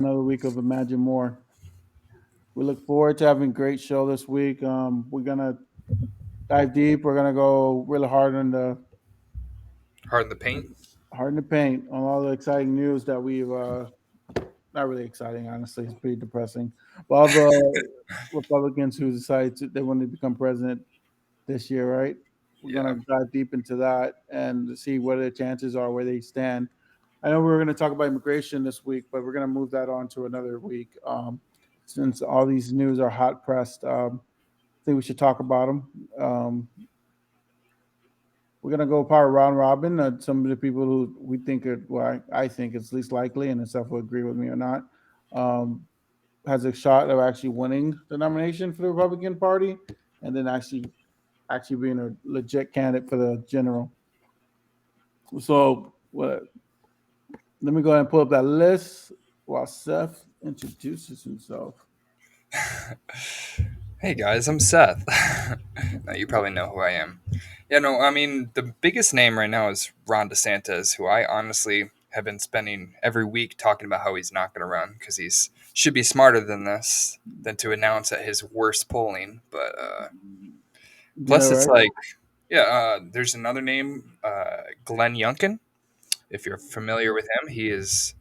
Another week of Imagine More. We look forward to having a great show this week. We're gonna dive deep. We're gonna go really Hard in the paint. hard in the paint on all the exciting news that we've not really exciting, honestly. It's pretty depressing. But all the Republicans who they want to become president this year, right? We're Yeah. gonna dive deep into that and see what the chances are, where they stand. I know we were going to talk about immigration this week, but we're going to move that on to another week. Since all these news are hot pressed, I think we should talk about them. We're going to go power round robin. Some of the people who we think are, well, I think it's least likely, and stuff will agree with me or not, um, has a shot of actually winning the nomination for the Republican Party, and then actually being a legit candidate for the general. So let me go ahead and pull up that list while Seth introduces himself. Hey guys, I'm Seth. Now you probably know who I am. Yeah, no, I mean the biggest name right now is Ron DeSantis, who I honestly have been spending every week talking about how he's not going to run because he's should be smarter than this than to announce at his worst polling. But Yeah, plus, it's right. like, yeah, there's another name, Glenn Youngkin. If you're familiar with him, he is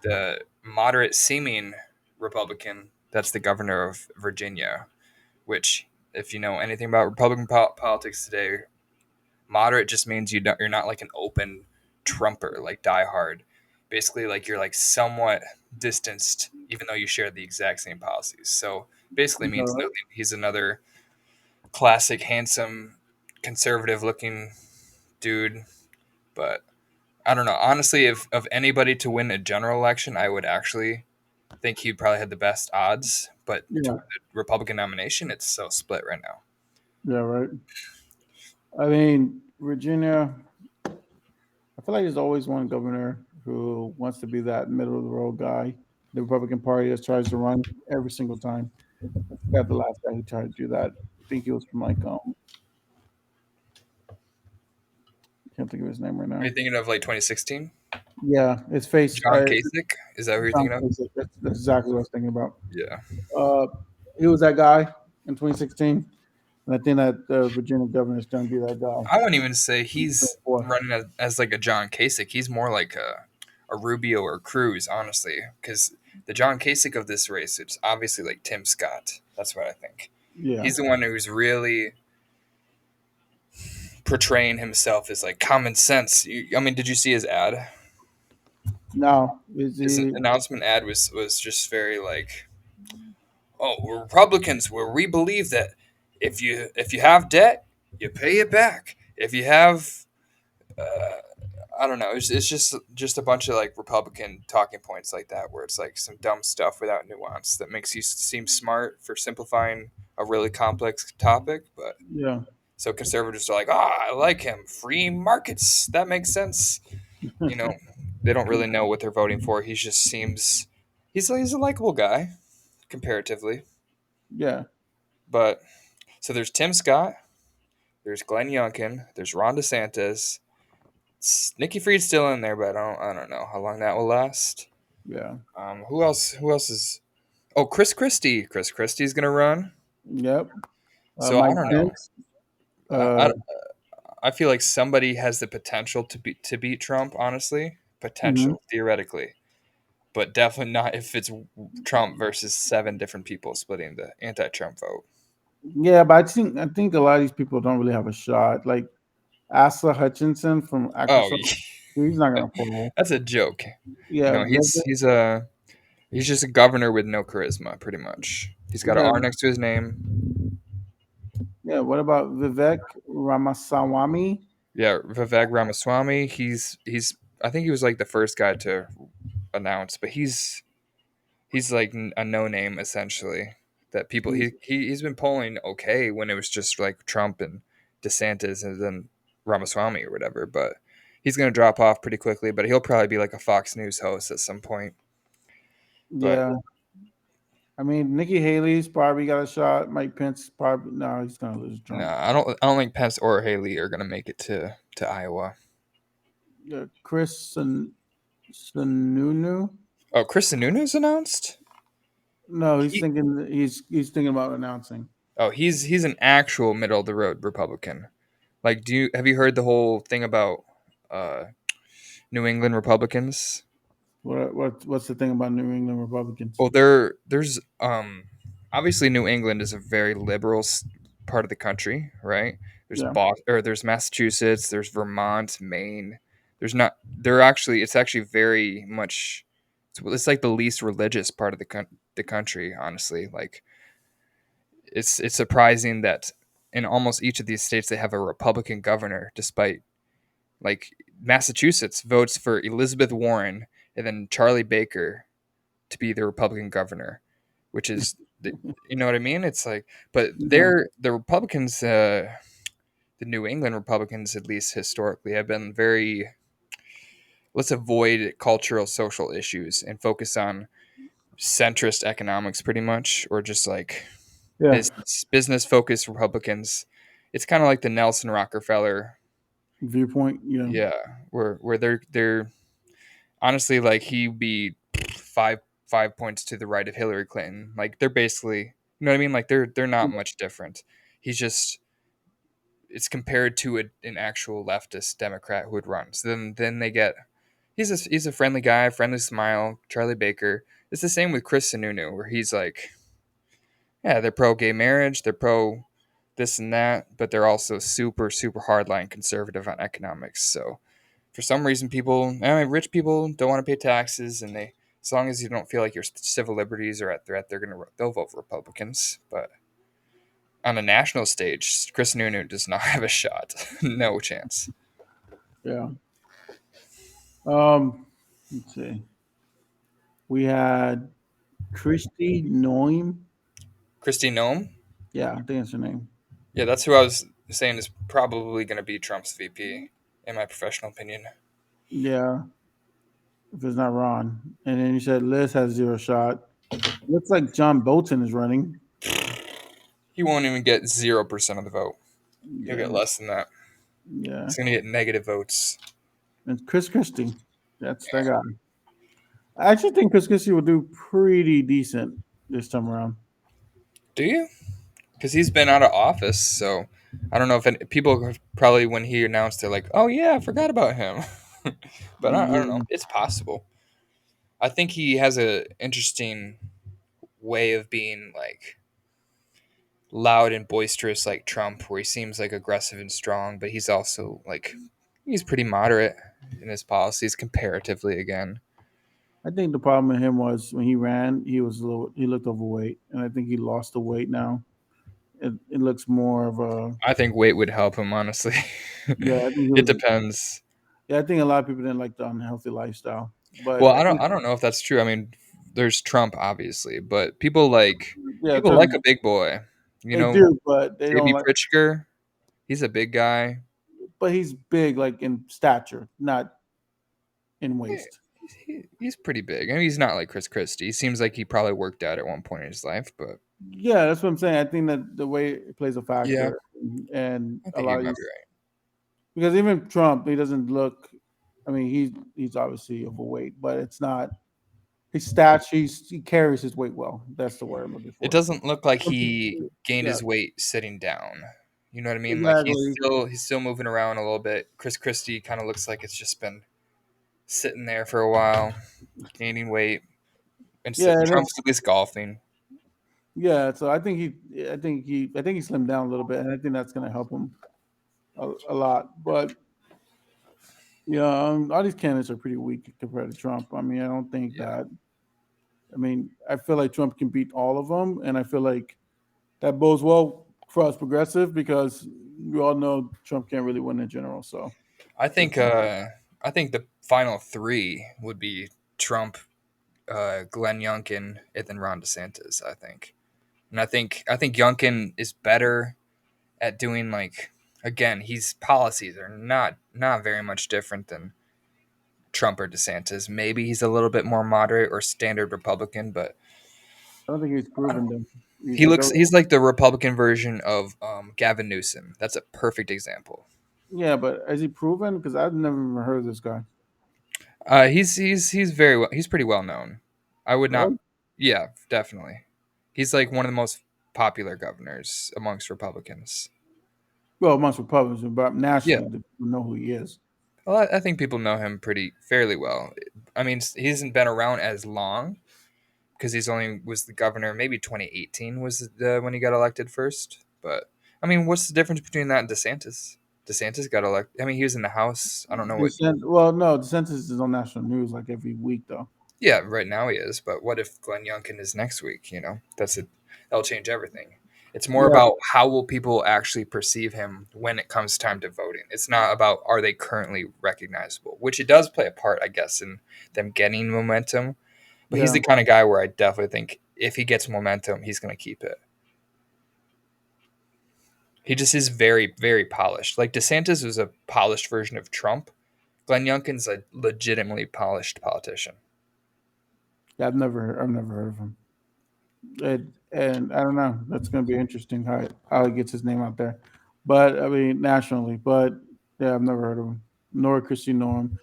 the moderate seeming Republican that's the governor of Virginia, which, if you know anything about Republican politics today, moderate just means you're not like an open Trumper, like diehard. Basically, like you're like somewhat distanced, even though you share the exact same policies. So basically Yeah, means right. nothing. He's another classic, handsome, conservative looking dude. But I don't know. Honestly, if of anybody to win a general election, I would actually think he probably had the best odds. But to Yeah, win the Republican nomination, it's so split right now. yeah, right. I mean, Virginia. I feel like there's always one governor who wants to be that middle of the road guy. The Republican Party just tries to run every single time. I forgot the last guy who tried to do that. I think he was from like can't think of his name right Are now. you thinking of like 2016? Yeah, his face. John Kasich? Is that what you're Tom thinking of? Kasich. That's exactly what I was thinking about. Yeah. Uh, he was that guy in 2016, and I think that the Virginia governor is going to be that guy. I wouldn't even say he's 2024. running as like a John Kasich. He's more like a Rubio or Cruz, honestly, because the John Kasich of this race, it's obviously like Tim Scott. That's what I think. Yeah. He's the one who's really portraying himself as like common sense. I mean, did you see his ad? Now is His he? announcement ad was just very like, oh, we're Republicans, where we believe that if you have debt, you pay it back. If you have I don't know. It's just a bunch of like Republican talking points like that, where it's like some dumb stuff without nuance that makes you seem smart for simplifying a really complex topic. But Yeah. so conservatives are like, I like him. Free markets. That makes sense. You know, they don't really know what they're voting for. He just seems he's a likable guy comparatively. Yeah. But so there's Tim Scott, there's Glenn Youngkin, there's Ron DeSantis. Nikki Fried's still in there, but I don't know how long that will last. Yeah. Who else? Who else is? Oh, Chris Christie. Chris Christie's gonna run. Yep. So I Mike don't know. Pence. I, Uh, I, I feel like somebody has the potential to beat Trump. Honestly, mhm. potential theoretically, but definitely not if it's Trump versus seven different people splitting the anti-Trump vote. Yeah, but I think a lot of these people don't really have a shot. Like Asa Hutchinson from Oh, Arkansas, he's not gonna pull. that's a joke. Yeah, He's just a governor with no charisma, pretty much. He's got an yeah, R next to his name. yeah. What about Vivek Ramaswamy? Yeah, Vivek Ramaswamy. He's I think he was like the first guy to announce, but he's like a no name essentially. That people he's been polling okay when it was just like Trump and DeSantis and then Ramaswamy or whatever, but he's gonna drop off pretty quickly. But he'll probably be like a Fox News host at some point. But Yeah, I mean Nikki Haley's probably got a shot. Mike Pence probably no, he's gonna lose no, Trump. I don't think Pence or Haley are gonna make it to Iowa. Yeah, Chris Sununu. Oh, Chris Sununu's announced. No, He, he's thinking about announcing. oh, he's an actual middle of the road Republican. Like, have you heard the whole thing about uh, New England Republicans? What's the thing about New England Republicans? Well, there's obviously New England is a very liberal part of the country, right? There's Yeah, there's Massachusetts, there's Vermont, Maine. There's not they're actually it's actually very much it's like the least religious part of the country, honestly. Like it's surprising that in almost each of these states they have a Republican governor, despite like Massachusetts votes for Elizabeth Warren and then Charlie Baker to be the Republican governor, which is you know what I mean? It's like, but yeah, the Republicans, the New England Republicans, at least historically, have been very let's avoid cultural social issues and focus on centrist economics, pretty much, or just like yeah. business focused Republicans. It's kind of like the Nelson Rockefeller, Viewpoint. Yeah, yeah, where they're honestly like he'd be five 5 points to the right of Hillary Clinton. Like they're basically, you know what I mean? Like they're not much different. He's just it's compared to an actual leftist Democrat who would run. So then they get he's a friendly guy, friendly smile, Charlie Baker. It's the same with Chris Sununu, where he's like, yeah, they're pro gay marriage, they're pro this and that, but they're also super hardline conservative on economics. So for some reason, rich people don't want to pay taxes, and they as long as you don't feel like your civil liberties are at threat, they'll vote for Republicans. But on a national stage, Chris Nunu does not have a shot, no chance. yeah. Let's see. We had Christy Noem. Christy Nome, Yeah, I think that's her name. yeah, that's who I was saying is probably going to be Trump's VP, in my professional opinion. Yeah, if it's not Ron. And then you said Liz has zero shot. Looks like John Bolton is running. He won't even get 0% of the vote. He'll Yeah, get less than that. yeah. He's going to get negative votes. And Chris Christie. That's that guy. I actually think Chris Christie will do pretty decent this time around. Do you? Because he's been out of office, so I don't know if people have probably when he announced they're like, "Oh yeah, I forgot about him," but I don't know. Yeah, It's possible. I think he has a interesting way of being like loud and boisterous, like Trump, where he seems like aggressive and strong, but he's also like he's pretty moderate in his policies comparatively. Again, I think the problem with him was when he ran, he looked overweight, and I think he lost the weight now. It looks more of a I think weight would help him honestly. yeah. I think he It was depends. yeah. I think a lot of people didn't like the unhealthy lifestyle, but Well, I think I don't know if that's true. I mean, there's Trump obviously, but yeah, people like a big boy. You they know, do, but they don't JB like. Pritzker, he's a big guy. But he's big, like in stature, not in Yeah, waist. he's pretty big. I mean, he's not like Chris Christie. He seems like he probably worked out at one point in his life, but Yeah, that's what I'm saying. I think that the weight plays a yeah, factor, and I a think lot you of might these be right. because even Trump, he doesn't look. I mean, he's obviously overweight, but it's not his stats. He carries his weight well. That's the word I'm looking It for. doesn't look like Some he people- gained Yeah, his weight sitting down. You know what I mean? Like exactly. he's still moving around a little bit. Chris Christie kind of looks like it's just been sitting there for a while, gaining weight. And Yeah, and Trump's it's at least golfing. yeah. So I think he slimmed down a little bit, and I think that's going to help him a lot. But yeah, all these candidates are pretty weak compared to Trump. I mean, I don't think Yeah. that. I mean, I feel like Trump can beat all of them, and I feel like that bodes well for us progressive because we all know Trump can't really win in general. So I it's think I think the final three would be Trump, Glenn Youngkin, and then Ron DeSantis. I think, and I think Youngkin is better at doing like again, his policies are not very much different than Trump or DeSantis. Maybe he's a little bit more moderate or standard Republican, but I don't think he's I don't proven know. them. He's like, oh, He's like the Republican version of Gavin Newsom. That's a perfect example. yeah, but has he proven? Because I've never even heard of this guy. He's very well, he's pretty well known. I would not. Really? Yeah, definitely. He's like one of the most popular governors amongst Republicans. Well, amongst Republicans, but Yeah. nationally, the people know who he is. Well, I think people know him pretty fairly well. I mean, he hasn't been around as long because he's only was the governor. Maybe 2018 was when he got elected first. But I mean, what's the difference between that and DeSantis? DeSantis got elected. I mean, he was in the House. I don't know what. Well, no, the census is on national news like every week, though. Yeah, right now he is. But what if Glenn Youngkin is next week? That's it. That'll change everything. It's more Yeah, about how will people actually perceive him when it comes time to voting. It's not about are they currently recognizable, which it does play a part, I guess, in them getting momentum. But he's yeah, the kind of guy where I definitely think if he gets momentum, he's going to keep it. He just is very, very polished. Like DeSantis was a polished version of Trump. Glenn Youngkin's a legitimately polished politician. yeah. I've never heard of him. And I don't know. That's going to be interesting how he gets his name out there. But I mean, nationally. But yeah, I've never heard of him. Nor Christy Norm,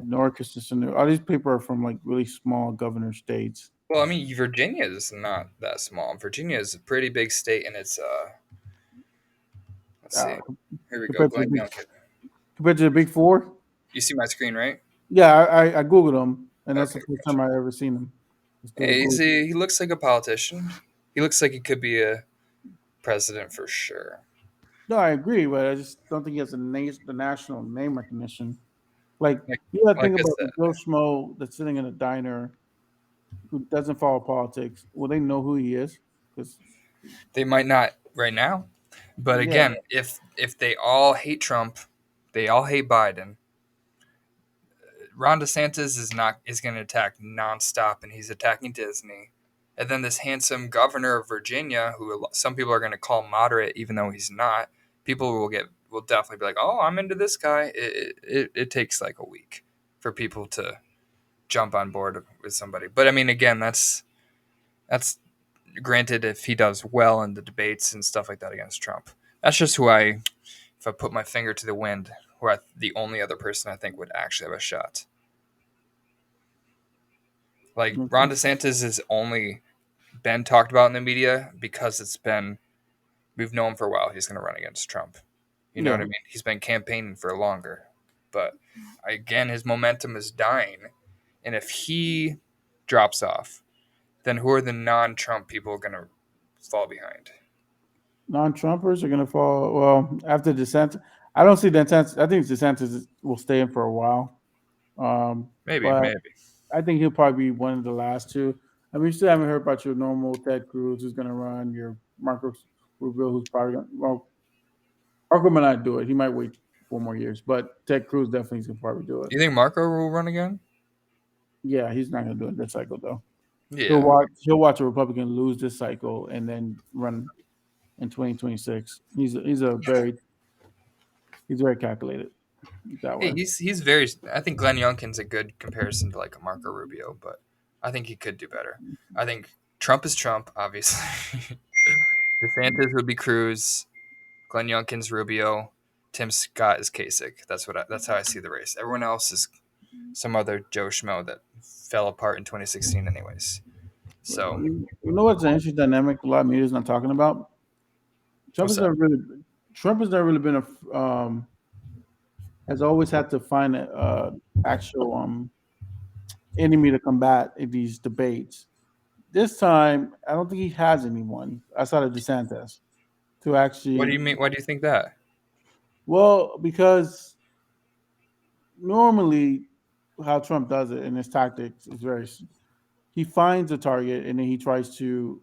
nor Christensen. All these people are from like really small governor states. Well, I mean, Virginia is not that small. Virginia is a pretty big state, and it's let's see. Uh, Here we go. compared to the Glenn big Youngkin. compared to the big four. You see my screen, right? Yeah, I googled him, and that's the Okay, first time gotcha. I ever seen him. Just through the Hey, Google. he looks like a politician. He looks like he could be a president for sure. No, I agree, but I just don't think he has the national name recognition. Like Like, you got to like think I about said, the Joe Schmo that's sitting in a diner who doesn't follow politics. Will they know who he is? Because they might not right now, but yeah, again, if they all hate Trump, they all hate Biden. Ron DeSantis is going to attack nonstop, and he's attacking Disney. And then this handsome governor of Virginia, who some people are going to call moderate, even though he's not. People will definitely be like, "Oh, I'm into this guy." It takes like a week for people to jump on board with somebody. But I mean, again, that's granted if he does well in the debates and stuff like that against Trump. That's just if I put my finger to the wind, the only other person I think would actually have a shot. Like Ron okay. DeSantis has only been talked about in the media because we've known for a while he's going to run against Trump. You know what I Yeah, mean? He's been campaigning for longer, but again, his momentum is dying, and if he drops off, then who are the non-Trump people going to fall behind? non-Trumpers are gonna fall. Well, after DeSantis, I don't see DeSantis. I think DeSantis will stay in for a while. Maybe, But maybe. I think he'll probably be one of the last two. I mean, you still haven't heard about your normal Ted Cruz who's going to run, your Marcos Rubio who's probably going to, well, Marco might not do it. He might wait 4 more years, but Ted Cruz definitely is going to probably do it. You think Marco will run again? Yeah, he's not going to do it this cycle, though. Yeah. He'll watch a Republican lose this cycle and then run in 2026. He's very calculated that Hey, way. he's very. I think Glenn Youngkin's a good comparison to like a Marco Rubio, but I think he could do better. I think Trump is Trump, obviously. DeSantis would be Cruz. Glenn Youngkin's Rubio. Tim Scott is Kasich. That's how I see the race. Everyone else is some other Joe Schmo that fell apart in 2016, anyways. So You know what's an interesting dynamic a lot of media is not talking about? Trump what's has that? never really Trump has never really been has always had to find an actual enemy to combat in these debates. This time, I don't think he has anyone outside of DeSantis to What do you actually. mean? Why do you think that? Well, because normally how Trump does it in his tactics is he finds a target and then he tries to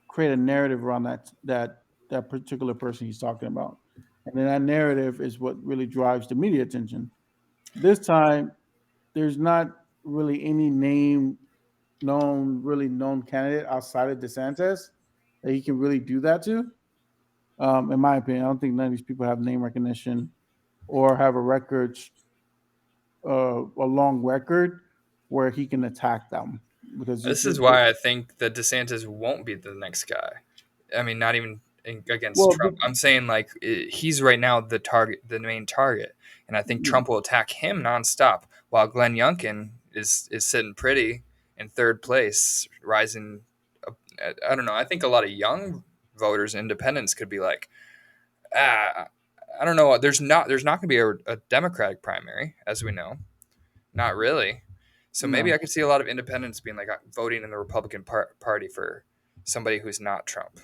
create a narrative around that particular person he's talking about, and then that narrative is what really drives the media attention. This time, there's not really any really known candidate outside of DeSantis that he can really do that to. In my opinion, I don't think none of these people have name recognition or have a long record where he can attack them because This is why I think that DeSantis won't be the next guy. I mean, not even against well, Trump. I'm saying like he's right now the main target, and I think Trump will attack him nonstop. While Glenn Youngkin is sitting pretty in third place, rising. I don't know. I think a lot of young voters, independents, could be like, ah, I don't know. There's not going to be a Democratic primary, as we know. Not really. So maybe I No, could see a lot of independents being like voting in the Republican Party for somebody who's not Trump,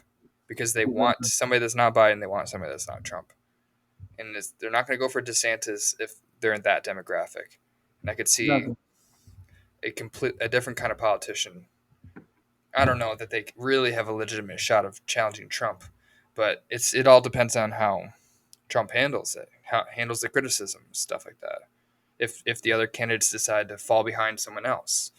because they want exactly. somebody that's not Biden. They want somebody that's not Trump, and they're not going to go for DeSantis if they're in that demographic. And I could see Exactly. a different kind of politician. I don't know that they really have a legitimate shot of challenging Trump, but it all depends on how Trump handles it, how handles the criticism, stuff like that. If the other candidates decide to fall behind someone else,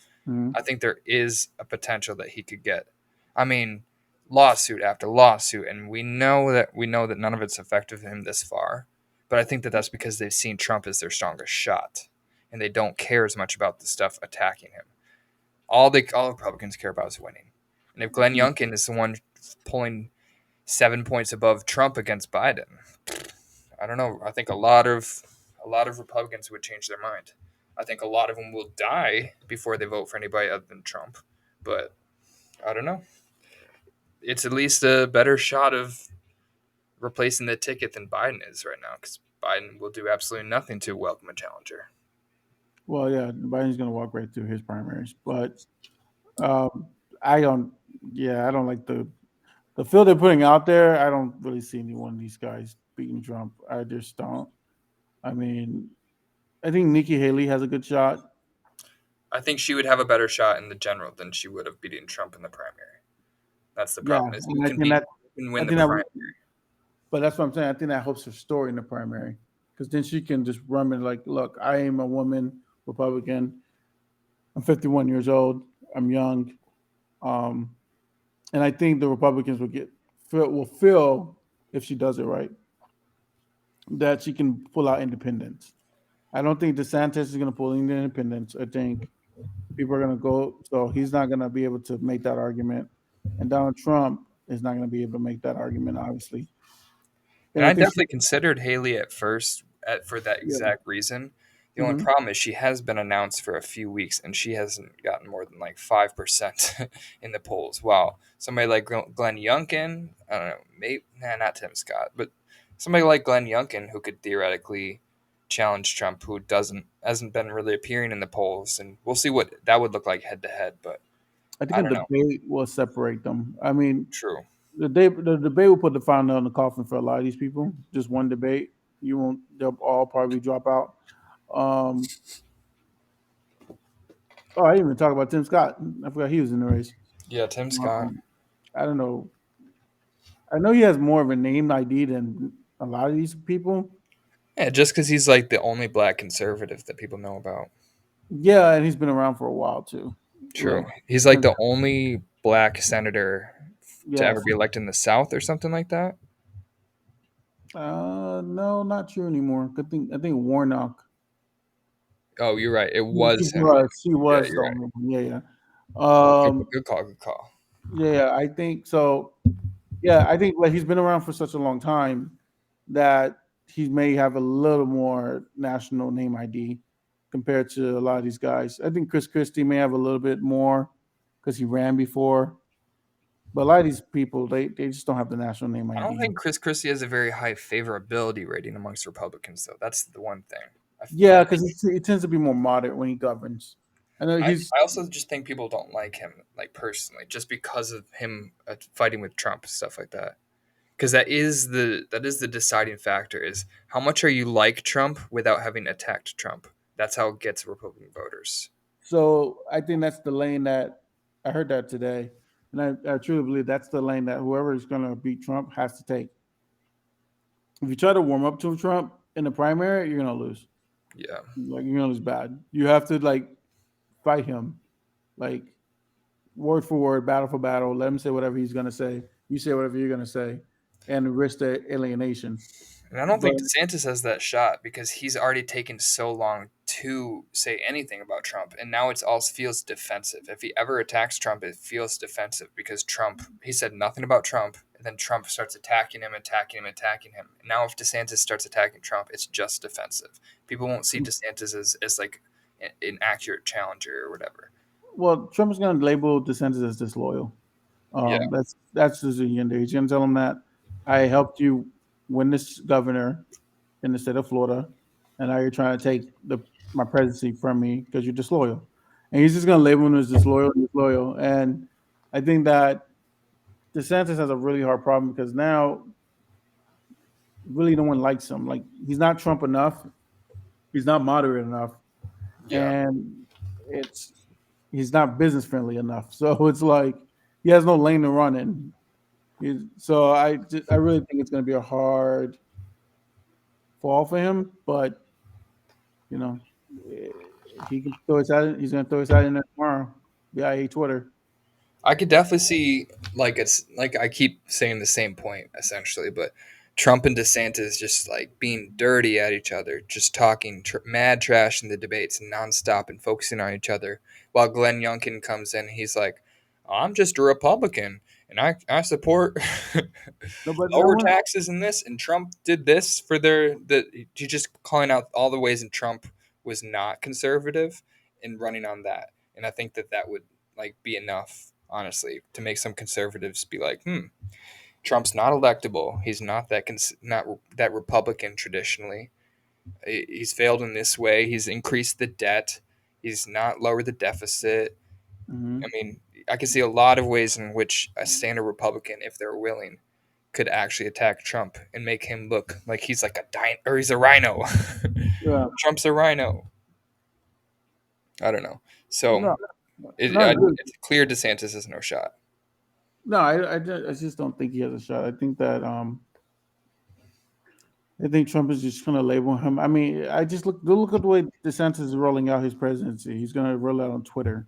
I Mhm. think there is a potential that he could get. I mean, lawsuit after lawsuit, and we know that none of it's affected him this far. But I think that that's because they've seen Trump as their strongest shot, and they don't care as much about the stuff attacking him. All Republicans care about is winning. And if Glenn Youngkin is the one pulling 7 points above Trump against Biden, I don't know. I think a lot of Republicans would change their mind. I think a lot of them will die before they vote for anybody other than Trump. But I don't know. It's at least a better shot of replacing the ticket than Biden is right now, because Biden will do absolutely nothing to welcome a challenger. Well, yeah, Biden's going to walk right through his primaries, but um, I don't. Yeah, I don't like the field they're putting out there. I don't really see any one of these guys beating Trump. I just don't. I mean, I think Nikki Haley has a good shot. I think she would have a better shot in the general than she would have beating Trump in the primary. That's the Yeah, problem. Is and I think that you can I win the think that, primary. but that's what I'm saying. I think that helps her story in the primary because then she can just run it like, look, I am a woman Republican. I'm 51 years old. I'm young. Um, and I think the Republicans will feel if she does it right that she can pull out independents. I don't think DeSantis is going to pull in the independents. I think people are going to go, so he's not going to be able to make that argument, and Donald Trump is not going to be able to make that argument, obviously. And And I I think she, definitely considered Haley at first for that yeah, exact reason. The only hmm problem is she has been announced for a few weeks and she hasn't gotten more than like 5% in the polls. Wow. Somebody like Glenn Youngkin, I don't know, maybe, nah, not Tim Scott, but somebody like Glenn Youngkin who could theoretically challenge Trump, who hasn't been really appearing in the polls. And we'll see what that would look like head to head. But I think I a don't know. debate will separate them. I mean, True. the debate will put the final nail in the coffin for a lot of these people. Just one debate, you won't. They'll all probably drop out. Um, oh, I didn't even talk about Tim Scott. I forgot he was in the race. Yeah, Tim Scott. Um, I don't know. I know he has more of a name ID than a lot of these people. Yeah, just because he's like the only black conservative that people know about. Yeah, and he's been around for a while too. True. Like, He's like the only black senator to ever yes. be elected in the South or something like that. No, not true anymore. Good thing. I think Warnock. Oh, you're right. It She was him. was. She Yeah, was the you're right. only one. Yeah, yeah. Good, Um, good call. Good call. yeah, yeah, I think so. Yeah, I think like he's been around for such a long time that he may have a little more national name ID compared to a lot of these guys. I think Chris Christie may have a little bit more because he ran before. But a lot of these people, they just don't have the national name I don't ID. think Chris Christie has a very high favorability rating amongst Republicans, though. That's the one thing. I Yeah, think because it tends to be more moderate when he governs. I know I, he's I also just think people don't like him, like personally, just because of him fighting with Trump, stuff like that. Because that is the deciding factor, is how much are you like Trump without having attacked Trump. That's how it gets Republican voters. so I think that's the lane that I heard that today, and I truly believe that's the lane that whoever is going to beat Trump has to take. If you try to warm up to Trump in the primary, you're going to lose. Yeah. Like you're going to lose bad. You have to like fight him, like word for word, battle for battle. Let him say whatever he's going to say. You say whatever you're going to say, and risk the alienation. And I don't But think DeSantis has that shot because he's already taken so long to say anything about Trump. And now it's all feels defensive. If he ever attacks Trump, it feels defensive because he said nothing about Trump. And then Trump starts attacking him, attacking him, attacking him. Now, if DeSantis starts attacking Trump, it's just defensive. People won't see DeSantis as like an accurate challenger or whatever. Well, Trump is going to label DeSantis as disloyal. Yeah, That's just the agenda. He's going to tell him that I helped you win this governor in the state of Florida, and now you're trying to take my presidency from me because you're disloyal. And he's just going to label him as disloyal, disloyal. And I think that DeSantis has a really hard problem because now really no one likes him. Like he's not Trump enough. He's not moderate enough, yeah. and it's he's not business friendly enough. So it's like he has no lane to run in. So I really think it's going to be a hard fall for him. But you know, if he can throw his hat, he's going to throw his hat in there tomorrow. Yeah, I hate Twitter. I could definitely see like it's like I keep saying the same point essentially, but Trump and DeSantis just like being dirty at each other, just talking mad trash in the debates nonstop and focusing on each other. While Glenn Youngkin comes in, he's like, "I'm just a Republican and I support No, but that lower one. taxes and this." And Trump did this for he just calling out all the ways in Trump was not conservative and running on that. And I think that that would like be enough, honestly, to make some conservatives be like, Trump's not electable. He's not not that Republican traditionally. He's failed in this way. He's increased the debt. He's not lowered the deficit. I Mhm. mean, I can see a lot of ways in which a standard Republican, if they're willing, could actually attack Trump and make him look like he's like or he's a rhino. Yeah. Trump's a rhino. I don't know. So No. No, I agree. it's clear DeSantis has no shot. No, I just don't think he has a shot. I think that I think Trump is just going to label him. I mean, I just look at the way DeSantis is rolling out his presidency. He's going to roll out on Twitter.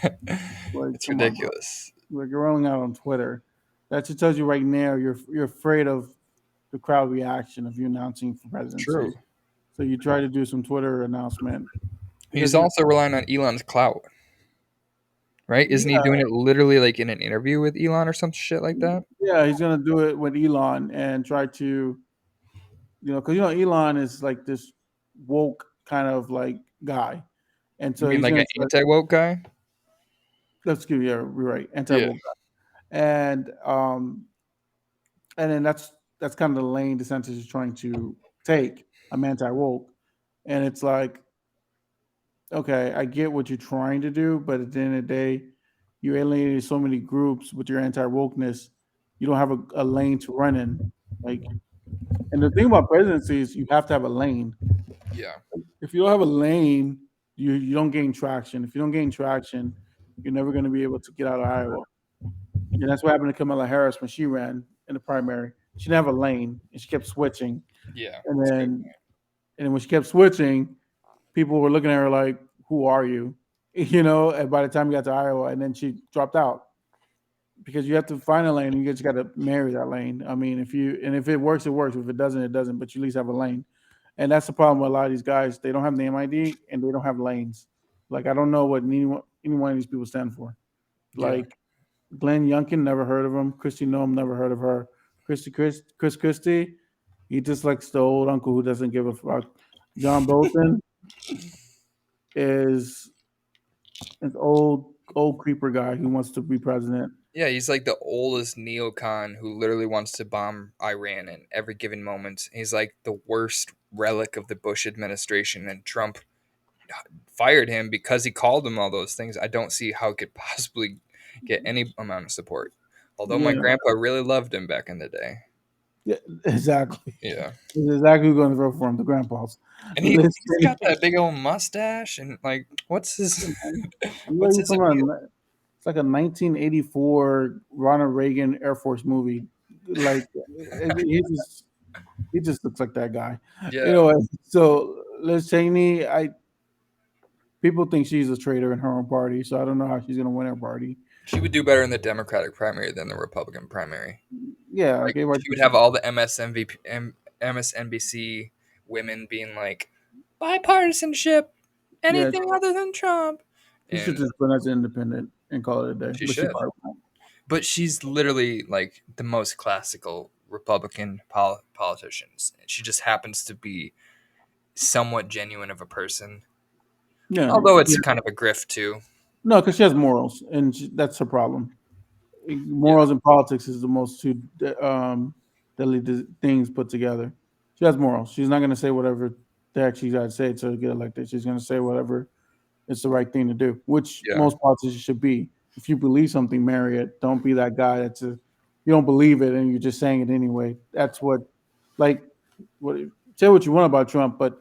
Like, It's come on, bro. ridiculous. Like you're rolling out on Twitter. That just tells you right now you're afraid of the crowd reaction of you announcing for True. presidency. So you try to do some Twitter announcement He's because you, also relying on Elon's clout, right? Isn't he yeah, doing it literally like in an interview with Elon or some shit like that? yeah, he's going to do it with Elon and try to because Elon is like this woke kind of like guy, and You so mean he's like going an to try. anti woke guy? Excuse me, yeah, you're right, anti Yeah. woke guy, and then that's kind of the lane DeSantis is trying to take. I'm anti woke, and it's like, okay, I get what you're trying to do, but at the end of the day, you alienated so many groups with your anti wokeness. You don't have a lane to run in. Like, and the thing about presidency is you have to have a lane. Yeah. If you don't have a lane, you don't gain traction. If you don't gain traction, you're never going to be able to get out of Iowa. And that's what happened to Kamala Harris when she ran in the primary. She didn't have a lane, and she kept switching. Yeah. And That's a good then, and when she kept switching, people were looking at her like, "Who are you?" And by the time you got to Iowa, and then she dropped out because you have to find a lane, and you just got to marry that lane. I mean, if it works, it works. If it doesn't, it doesn't. But you at least have a lane. And that's the problem with a lot of these guys. They don't have name ID and they don't have lanes. Like I don't know what any one of these people stand for. Yeah. Like Glenn Youngkin, never heard of him. Christy Noem, never heard of her. Chris Christie, he just likes the old uncle who doesn't give a fuck. John Bolton is an old creeper guy who wants to be president. Yeah, he's like the oldest neocon who literally wants to bomb Iran in every given moment. He's like the worst relic of the Bush administration, and Trump fired him because he called him all those things. I don't see how it could possibly get any amount of support. Although my Yeah, grandpa really loved him back in the day. yeah, exactly. Yeah. It's exactly who's going to vote for him. The grandpas. And he's Listen, got that big old mustache and like what's his you what's like his from appeal? it's like a 1984 Ronald Reagan Air Force movie. Like he just looks like that guy. Yeah. So Liz Cheney, I people think she's a traitor in her own party, so I don't know how she's gonna win her party. She would do better in the Democratic primary than the Republican primary. Yeah, Like okay, right. she would have all the MSNBC women being like bipartisanship, Yeah, anything other than Trump. she should And just run as an independent and call it a day. she But she should. probably won't. But she's literally like the most classical Republican politicians. She just happens to be somewhat genuine of a person. Yeah, Although it's yeah. kind of a grift too. No, because she has morals, and that's her problem. Yeah, Morals and politics is the most two deadly things put together. She has morals. She's not going to say whatever the heck she's got to say to get elected. She's going to say whatever it's the right thing to do, which yeah. most politicians should be. If you believe something, marry it. Don't be that guy you don't believe it and you're just saying it anyway. That's what, like, what say what you want about Trump, but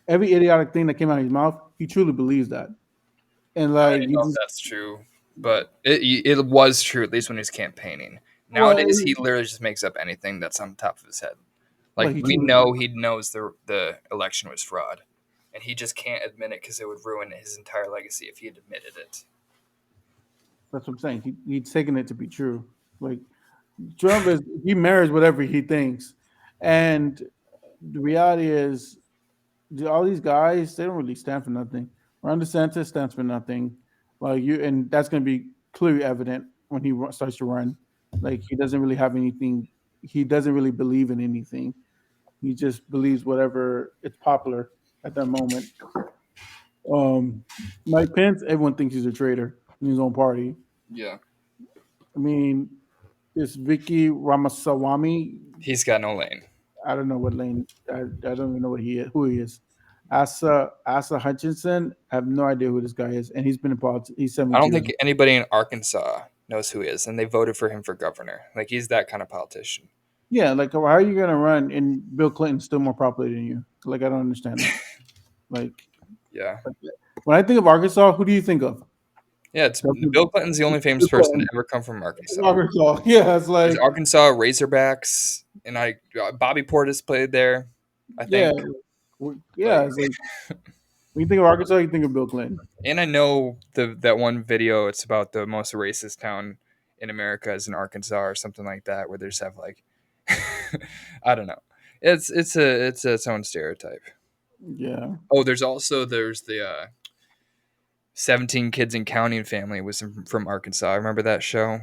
every idiotic thing that came out of his mouth, he truly believes that. And I don't like, even he know if just, that's true, but it was true at least when he was campaigning. well, Nowadays, he literally just makes up anything that's on top of his head. Like like he we truly, know he knows the election was fraud, and he just can't admit it because it would ruin his entire legacy if he had admitted it. that's what I'm saying. He's taking it to be true. Like Trump he marries whatever he thinks, and the reality is all these guys, they don't really stand for nothing. Ron DeSantis stands for nothing. And that's going to be clearly evident when he starts to run. Like he doesn't really have anything. He doesn't really believe in anything. He just believes whatever it's popular at that moment. Um, Mike Pence, everyone thinks he's a traitor in his own party. Yeah, I mean, this Vicky Ramaswamy, he's got no lane. I don't know what lane. I don't even know what who he is. Asa Hutchinson. I have no idea who this guy is, and he's been in politics. He's I don't 72 think years. anybody in Arkansas knows who he is, and they voted for him for governor. Like he's that kind of politician. Yeah, like how are you gonna run and Bill Clinton's still more popular than you? Like I don't understand that. Like, Yeah, like when I think of Arkansas, who do you think of? yeah. It's Definitely Bill Clinton's the only famous Bill person to Clinton. ever come from Arkansas. Arkansas. Yeah, it's There's like Arkansas Razorbacks, and Bobby Portis played there. I yeah, think yeah. like, It's like when you think of Arkansas, you think of Bill Clinton. and I know that one video. It's about the most racist town in America is in Arkansas or something like that, where they just have like, I don't know. It's its own stereotype. Yeah. Oh, there's the 17 Kids and Counting family was from Arkansas. I remember that show.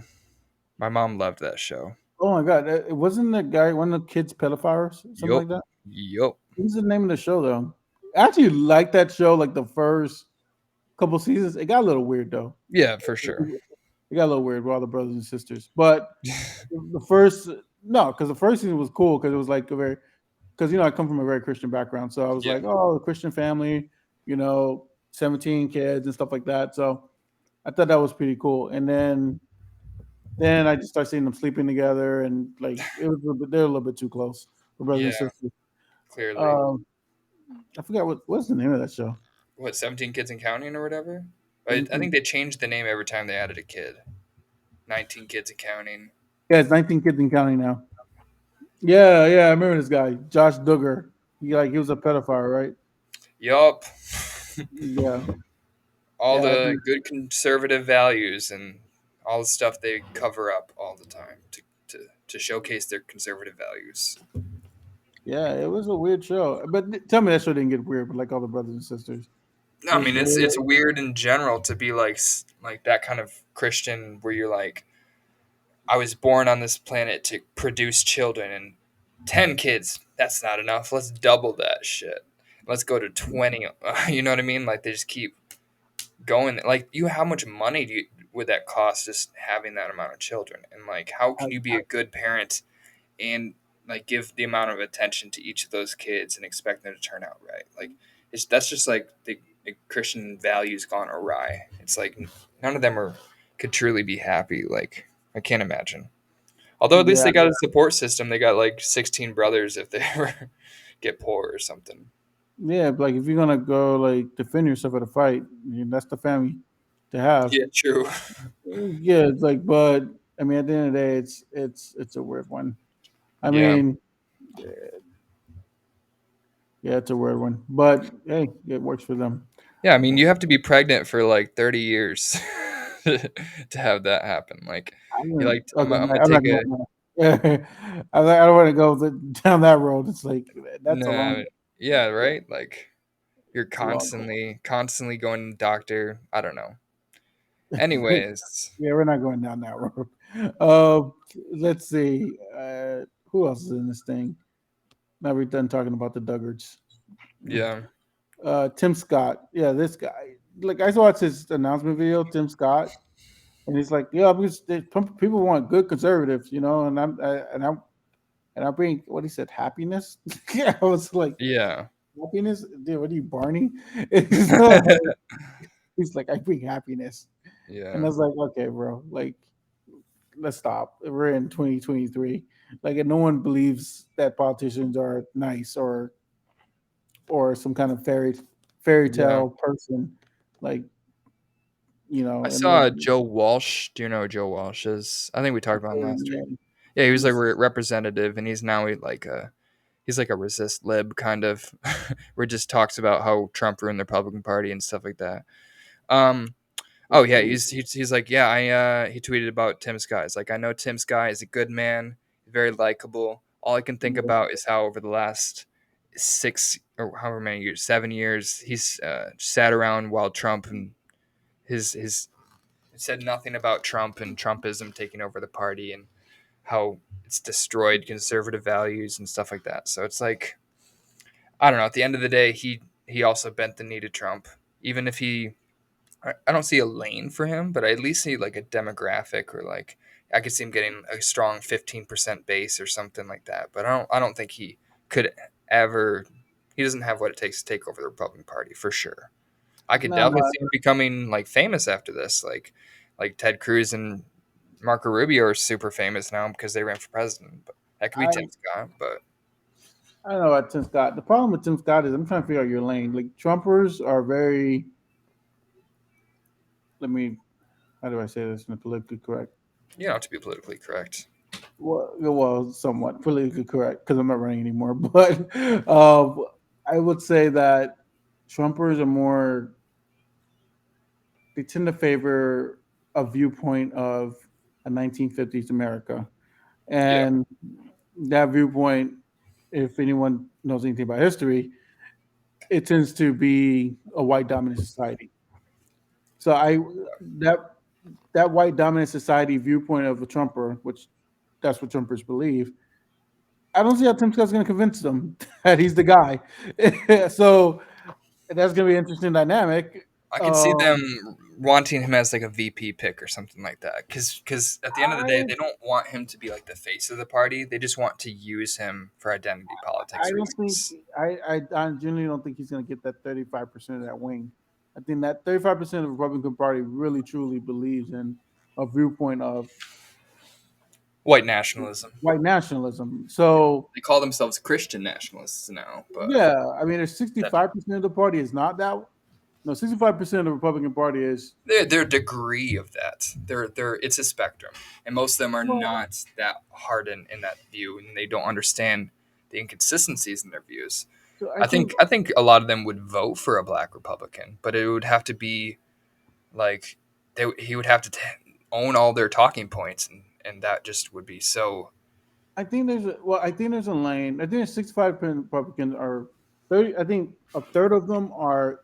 My mom loved that show. Oh my God, it wasn't that guy one of the kids pedophiles, something Yup. like that. Yup. What's the name of the show though? I actually liked that show like the first couple seasons. It got a little weird though. Yeah, for sure. It got a little weird with all the brothers and sisters. But the first no, because the first season was cool because it was like a very because I come from a very Christian background. So I was Yeah. like, oh, a Christian family, 17 kids and stuff like that. So I thought that was pretty cool. And then I just started seeing them sleeping together and like it was they're a little bit too close for brothers and Yeah, sisters. clearly. Um, I forgot what's the name of that show. What, 17 Kids and Counting or whatever? I 17 think they changed the name every time they added a kid. 19 Kids and Counting. Yeah, it's 19 kids and counting now. Yeah, yeah, I remember this guy, Josh Duggar. He was a pedophile, right? Yup. Yeah, All yeah, the good conservative values and all the stuff they cover up all the time to showcase their conservative values. yeah. It was a weird show, but tell me that show didn't get weird, but like all the brothers and sisters, No, it I was mean weird. it's weird in general to be like that kind of Christian where you're like, I was born on this planet to produce children, and 10 kids, that's not enough. Let's double that shit. Let's go to 20. You know what I mean? Like they just keep going. Like how much money would that cost just having that amount of children? And like how I, can you be a good parent and like give the amount of attention to each of those kids and expect them to turn out right? Like that's just like the Christian values gone awry. It's like none of them are could truly be happy. Like I can't imagine. Although at least yeah, they got a support system. They got like 16 brothers if they ever get poor or something. yeah. Like if you're gonna go like defend yourself at a fight, that's the family to have. Yeah, true. Yeah, it's like, but I mean, at the end of the day, it's a weird one. I Yeah. mean, yeah, it's a weird one, but hey, it works for them. Yeah, I mean, you have to be pregnant for like 30 years to have that happen. Like, you're like, Okay, I'm gonna I'm not take going a there. I don't want to go down that road. It's like that's a no. long, Yeah, right. Like, you're it's a long. constantly going to the doctor. I don't know. Anyways, Yeah, we're not going down that road. Uh, let's see. Who else is in this thing? Now we're done talking about the Duggards. yeah. Tim Scott. Yeah, this guy. Like I watched his announcement video, Tim Scott, and he's like, "Yeah, people want good conservatives, you know," and I bring what he said, happiness. Yeah, I was like, Yeah. happiness, dude. What are you, Barney? So, he's like, I bring happiness, and I Yeah. was like, okay, bro, like, let's stop. We're in 2023. Like, and no one believes that politicians are nice or some kind of fairy Yeah. tale person, like I and like, saw Joe Walsh. Do you know who Joe Walsh is? I think we talked about him last week. yeah, Yeah, he was like he's a representative, and he's like a resist lib kind of, where he just talks about how Trump ruined the Republican Party and stuff like that. Um, oh yeah, he's like, yeah, he tweeted about Tim Scott. It's like, I know Tim Scott is a good man, very likable. All I can think about is how over the last 6 or however many years, 7 years, he's sat around while Trump and his said nothing about Trump and Trumpism taking over the party and how it's destroyed conservative values and stuff like that. So it's like, I don't know. At the end of the day, he also bent the knee to Trump, even if I don't see a lane for him, but I at least see like a demographic, or like I could see him getting a strong 15% base or something like that. But I don't think he could ever. He doesn't have what it takes to take over the Republican Party for sure. I could not definitely my. see him becoming like famous after this, like Ted Cruz and Marco Rubio are super famous now because they ran for president. But that could be Tim I Scott. But I don't know about Tim Scott. The problem with Tim Scott is I'm trying to figure out your lane. Like Trumpers are very. Let me. How do I say this in a politically correct? you don't have to be politically correct. Well, somewhat politically correct because I'm not running anymore. But I would say that Trumpers are more. They tend to favor a viewpoint of a 1950s America, Yeah, and that viewpoint, if anyone knows anything about history, it tends to be a white dominant society. So that that white dominant society viewpoint of a Trumper, which that's what Trumpers believe, I don't see how Tim Scott's going to convince them that he's the guy. So that's going to be an interesting dynamic. I could see them Um, wanting him as like a VP pick or something like that. Because at the end of the day, I they don't want him to be like the face of the party. They just want to use him for identity I politics don't think reasons. I genuinely don't think he's going to get that 35% of that wing. I think that 35% of the Republican Party really truly believes in a viewpoint of White nationalism. white nationalism. Yeah. So They call themselves Christian nationalists now, but yeah, I mean, if that 65% of the party is not that, no, 65% of the Republican Party is, their degree of that. They're it's a spectrum, and most of them are well, not that hardened in that view, and they don't understand the inconsistencies in their views. so I think I think a lot of them would vote for a black Republican, but it would have to be like he would have to own all their talking points, and that just would be so. I think there's a lane. I think 65% Republicans are 30. I think a third of them are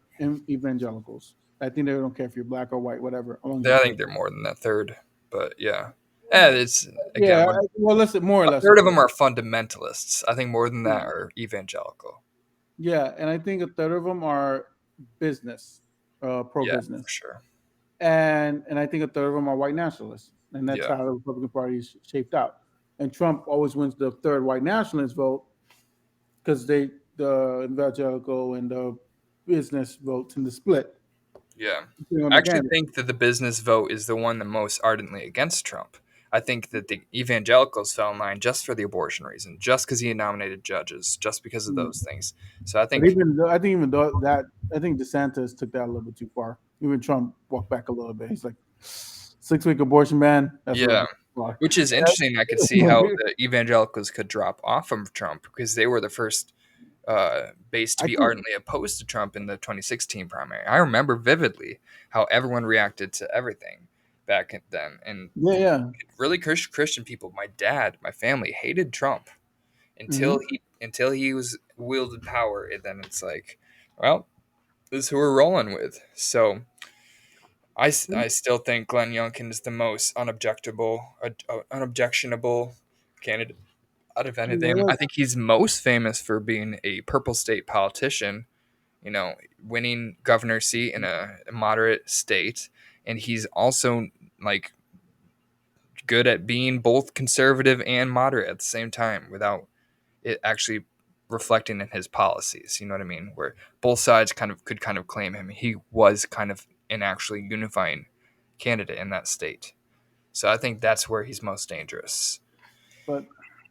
evangelicals. I think they don't care if you're black or white, whatever, as long as you're I think they're Christian. more than a third, but yeah, it's again Yeah, well, listen, more or a less a third of third. them are fundamentalists. I think more than that Yeah, are evangelical. yeah, and I think a third of them are business, pro Yeah, for business, sure. and I think a third of them are white nationalists, and that's Yeah, how the Republican Party is shaped out. And Trump always wins the third white nationalist vote because the evangelical and the business votes in the split yeah. depending on I the actually candidate. think that the business vote is the one that most ardently against Trump. I think that the evangelicals fell in line just for the abortion reason, just because he had nominated judges, just because of Mm. those things. So I But think, I think even though that, I think DeSantis took that a little bit too far. Even Trump walked back a little bit. He's like 6 week abortion ban. That's a little yeah, bit too far. which is interesting. I could see how the evangelicals could drop off from Trump because they were the first base to I be think, ardently opposed to Trump in the 2016 primary. I remember vividly how everyone reacted to everything back then, and yeah, yeah. really Christian people, my dad, my family hated Trump Hmm. until he was wielded power, and then it's like, well, this is who we're rolling with. So I still think Glenn Youngkin is the most unobjectionable candidate out of any of them. Yeah, I think he's most famous for being a purple state politician you know, winning governor seat in a moderate state, and he's also like good at being both conservative and moderate at the same time without it actually reflecting in his policies. You know what I mean? Where both sides kind of claim him. He was kind of an actually unifying candidate in that state. So I think that's where he's most dangerous. But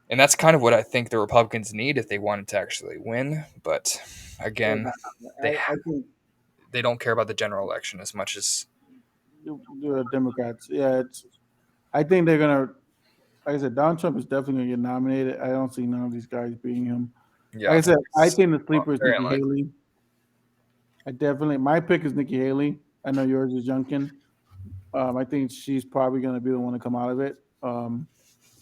And that's kind of what I think the Republicans need if they wanted to actually win. But they're again, not. they I think they don't care about the general election as much as the Democrats. Yeah, it's. I think they're gonna. Like I said, Donald Trump is definitely gonna get nominated. I don't see none of these guys beating him. yeah, Like I I think said, I it's think the sleeper is very Nikki unlikely. Haley. I definitely my pick is Nikki Haley. I know yours is Junkin. I think she's probably going to be the one to come out of it.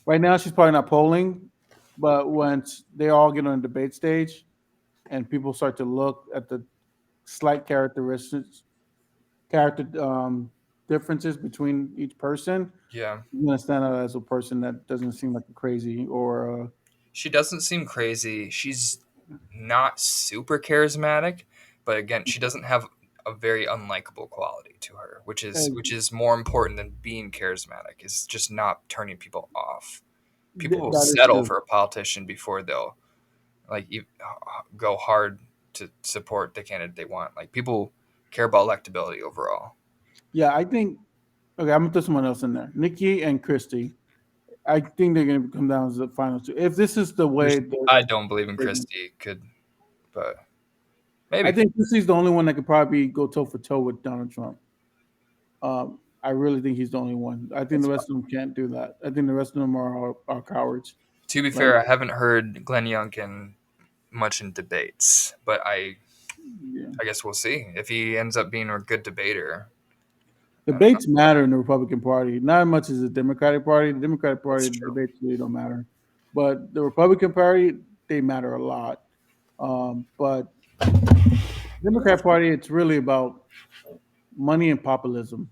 Right now, she's probably not polling, but once they all get on the debate stage and people start to look at the slight character differences between each person, Yeah, you're going to stand out as a person that doesn't seem like a crazy or she doesn't seem crazy. She's not super charismatic, but again, she doesn't have a very unlikable quality to her, which is more important than being charismatic. Is just not turning people off. People will that is settle true. for a politician before they'll like go hard to support the candidate they want. Like people care about electability overall. Yeah, I think. Okay, I'm gonna throw someone else in there. Nikki and Christie. I think they're gonna come down as the final two. If this is the way I don't believe in Christie could, but I maybe think Christie's the only one that could probably go toe for toe with Donald Trump. I really think he's the only one. I think the that's rest of them can't do that. I think the rest of them are cowards. to be Like, fair, I haven't heard Glenn Youngkin much in debates, but yeah. I guess we'll see if he ends up being a good debater. I don't know. Debates matter in the Republican Party, not as much as the Democratic Party. The Democratic That's Party true. debates really don't matter, but the Republican Party they matter a lot. But Democrat Party, it's really about money and populism,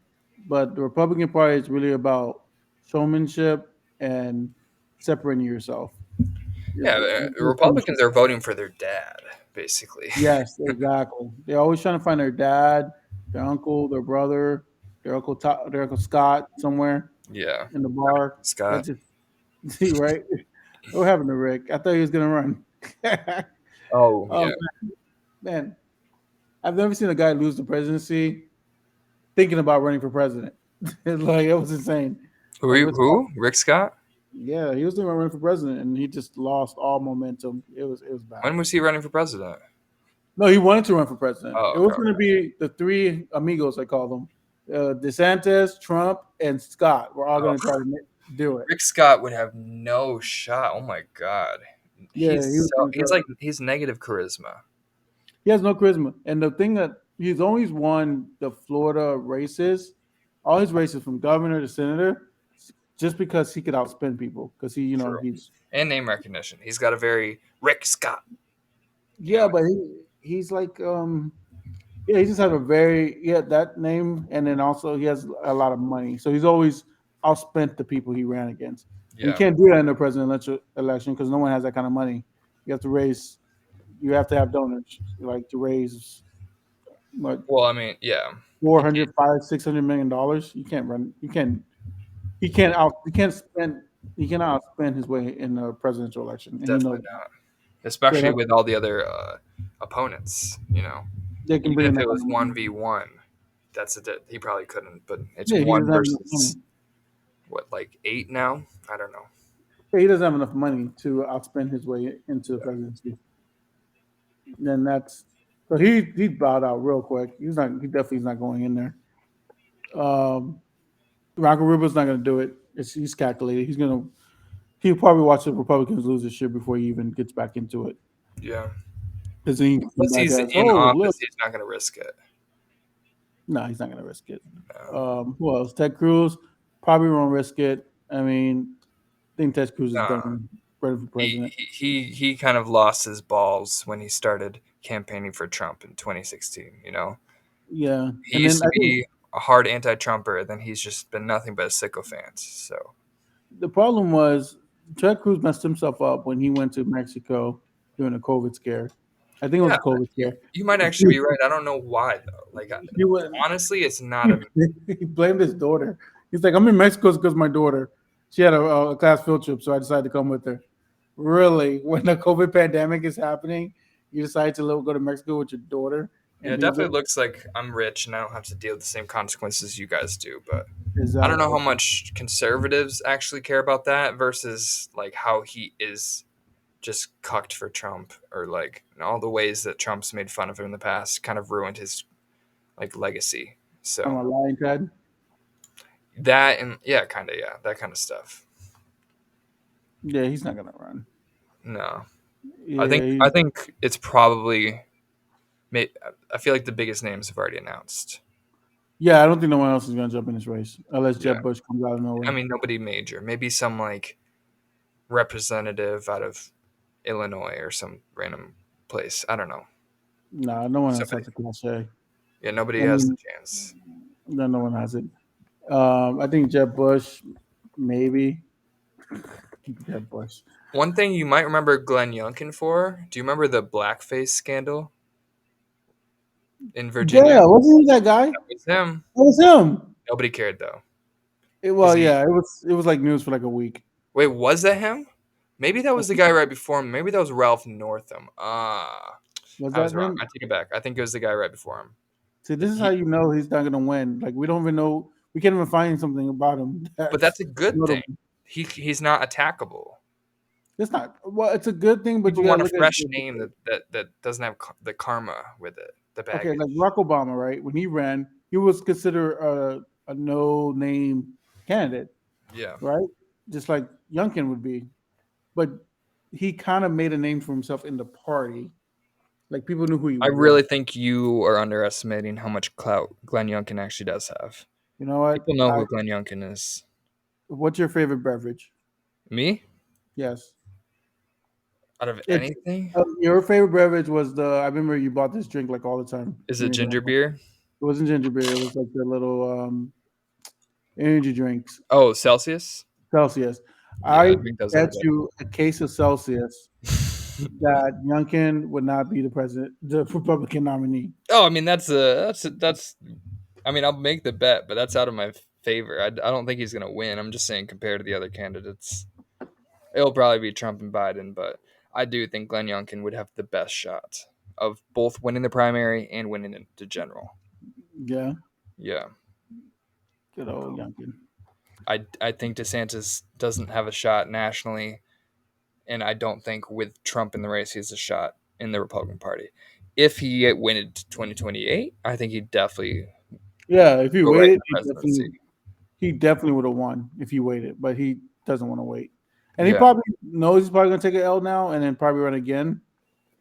but the Republican Party is really about showmanship and separating yourself. Yeah, the Republicans are voting for their dad, basically. Yes, exactly. They're always trying to find their dad, their uncle, their brother, their uncle Scott somewhere Yeah, in the bar. Scott. That's just see right. What happened to Rick? I thought he was gonna run. Oh yeah. Oh man, I've never seen a guy lose the presidency thinking about running for president. Like it was insane. Who? Like Rick Scott, Who? Rick Scott? yeah, he was thinking about running for president, and he just lost all momentum. It was bad. When was he running for president? No, he wanted to run for president. Oh, It okay. was going to be the three amigos, I call them. DeSantis, Trump, and Scott were all Oh, going to try to do it. Rick Scott would have no shot. Oh my god. Yeah, he was going to try. He's negative charisma. He has no charisma. And the thing that he's always won the Florida races, all his races from governor to senator, just because he could outspend people. Because True. he's And name recognition. He's got a very Rick Scott. You yeah, know. but he's like yeah, he just has a very that name, and then also he has a lot of money, so he's always outspent the people he ran against. And you Yeah. can't do that in a presidential election because no one has that kind of money. You have to raise, you have to have donors like to raise what Well, I mean, yeah. four You can't, hundred, 500, $600 million. You can't run. You can. He can't out. He can't spend. He cannot outspend his way in a presidential election, and he knows definitely that. not. So Especially that with all the other opponents. You know, they can even bring in if that it kind was of money. 1v1, he probably couldn't. But it's Yeah, he one doesn't have enough versus money. what, like 8 now? I don't know. Yeah, he doesn't have enough money to outspend his way into the Yeah. presidency. Then that's so he bowed out real quick. He's not. He definitely is not going in there. Um, Rocco Rubio's not going to do it. He's calculated. He'll probably watch the Republicans lose this year before he even gets back into it. Yeah. Because then he can come Unless back he's as, in oh look, office, he's not going to risk it. no, he's not going to risk it. No. Who else? Ted Cruz probably won't risk it. I mean, I think Ted Cruz is Nah. done running for president. He kind of lost his balls when he started campaigning for Trump in 2016. You know, Yeah, he and then used to I think be a hard anti-Trumper, then he's just been nothing but a sycophant. So the problem was Ted Cruz messed himself up when he went to Mexico during the COVID scare. I think it was Yeah, a COVID you scare. you might actually be right. I don't know why though. Like He went. honestly, it's not He, a he blamed his daughter. He's like, I'm in Mexico because my daughter. She had a class field trip, so I decided to come with her. Really, when the COVID pandemic is happening, you decide to go to Mexico with your daughter yeah. and It be with her. definitely looks like I'm rich and I don't have to deal with the same consequences you guys do. But I don't know how Exactly. much conservatives actually care about that versus like how he is just cucked for Trump or like all the ways that Trump's made fun of him in the past kind of ruined his like legacy. I'm So a lying Ted. that and yeah, kind of yeah, that kind of stuff. Yeah, he's not gonna run. No, I Yeah, think I think it's probably. I feel like the biggest names have already announced. yeah. I don't think no one else is gonna jump in this race unless Yeah, Jeb Bush comes out of I nowhere. mean nobody major. Maybe some like representative out of Illinois or some random place. I don't know. Nah, no one else Somebody. has a cliche. Yeah, nobody I has the mean, chance. no one has it. I think Jeb Bush, maybe Jeb Bush. One thing you might remember Glenn Youngkin for. Do you remember the blackface scandal in Virginia? Yeah, wasn't he that guy? That That was him. was him. Nobody cared though, because Well, he. yeah, it was like news for like a week. Wait, was that him? Maybe that was the guy right before him. Maybe that was Ralph Northam. Ah, Was I was that wrong. him? I take it back. I think it was the guy right before him. See, this is how He, you know he's not gonna win. Like we don't even know. We can't even find something about him but that's that's a good thing. notable. He's not attackable. It's not. Well, it's a good thing, but People you gotta want a look at fresh name that doesn't have the karma with it, the okay, like baggage. Barack Obama, right? When he ran, he was considered a no name candidate, Yeah, right? Just like Youngkin would be, but he kind of made a name for himself in the party. Like people knew who he I was. really think you are underestimating how much clout Glenn Youngkin actually does have. You know what? People know who Glenn Youngkin is. What's your favorite beverage? Me, Yes, out of it's anything, your favorite beverage was the. I remember you bought this drink like all the time. is Give it me an ginger example. beer? It wasn't ginger beer. It was like the little energy drinks. Oh, Celsius. Celsius. Yeah, I I drink those bet every day. you a case of Celsius that Youngkin would not be the president, the Republican nominee. Oh, I mean that's. I mean, I'll make the bet, but that's out of my favor. I don't think he's gonna win. I'm just saying compared to the other candidates, it'll probably be Trump and Biden, but I do think Glenn Youngkin would have the best shot of both winning the primary and winning the general. Yeah, Yeah. good old Youngkin. I think DeSantis doesn't have a shot nationally, and I don't think with Trump in the race he has a shot in the Republican Party. If he win 2028, I think he'd definitely Yeah, if he go right in waited, the presidency. he definitely would have won if he waited, but he doesn't want to wait, and he Yeah. probably knows he's probably gonna take an L now and then probably run again.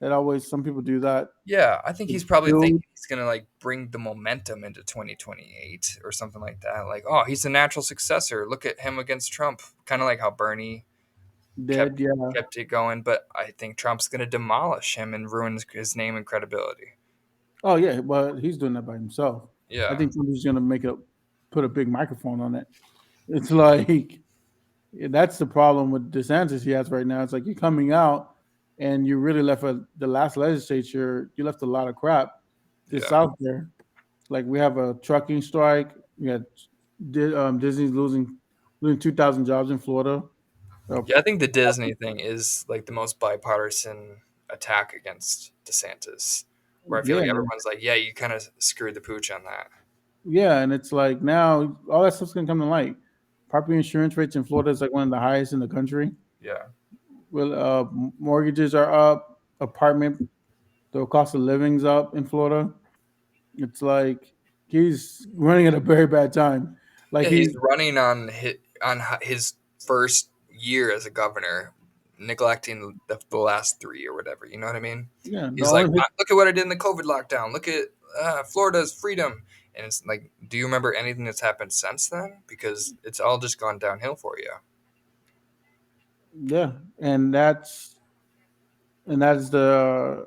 That always some people do that. Yeah, I think he's probably Dude, thinking he's gonna like bring the momentum into 2028 or something like that. Like, oh, he's the natural successor. Look at him against Trump. Kind of like how Bernie kept dead. Yeah. kept it going. But I think Trump's gonna demolish him and ruin his name and credibility. Oh yeah, but he's doing that by himself. I Yeah, think somebody's gonna put a big microphone on it. It's like that's the problem with DeSantis he has right now. It's like you're coming out and you really left the last legislature. You left a lot of crap this yeah, out there. Like we have a trucking strike. We had Disney's losing 2,000 jobs in Florida. yeah. I think the Disney thing is like the most bipartisan attack against DeSantis, where I feel Yeah, like everyone's like, yeah, you kind of screwed the pooch on that. yeah, and it's like now all that stuff's gonna come to light. Property insurance rates in Florida is like one of the highest in the country. Yeah, Well, mortgages are up. Apartment, the cost of living's up in Florida. It's like he's running at a very bad time. Like yeah. He's he, running on his first year as a governor, neglecting the last three or whatever. You know what I mean? yeah, the He's like, only look at what I did in the COVID lockdown. Look at Florida's freedom. And it's like, do you remember anything that's happened since then? Because it's all just gone downhill for you. yeah, and that's the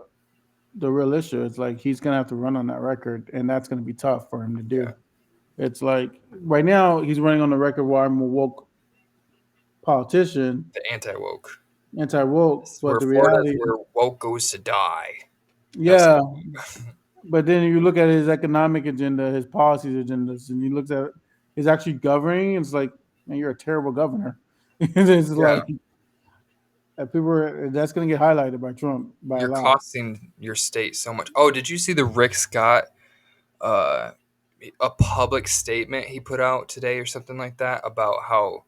real issue. It's like he's gonna have to run on that record, and that's gonna be tough for him to Yeah. do. It's like right now he's running on the record where I'm a woke politician, The anti woke. anti woke, but Where the Florida's reality, where woke goes to die. Have some. Yeah, but then you look at his economic agenda, his policies agendas, and you look at his actually governing. It's like, man, you're a terrible governor. It's Yeah, like that's going to get highlighted by Trump by a you're lot. costing your state so much. Oh, did you see the Rick Scott uh, a public statement he put out today or something like that about how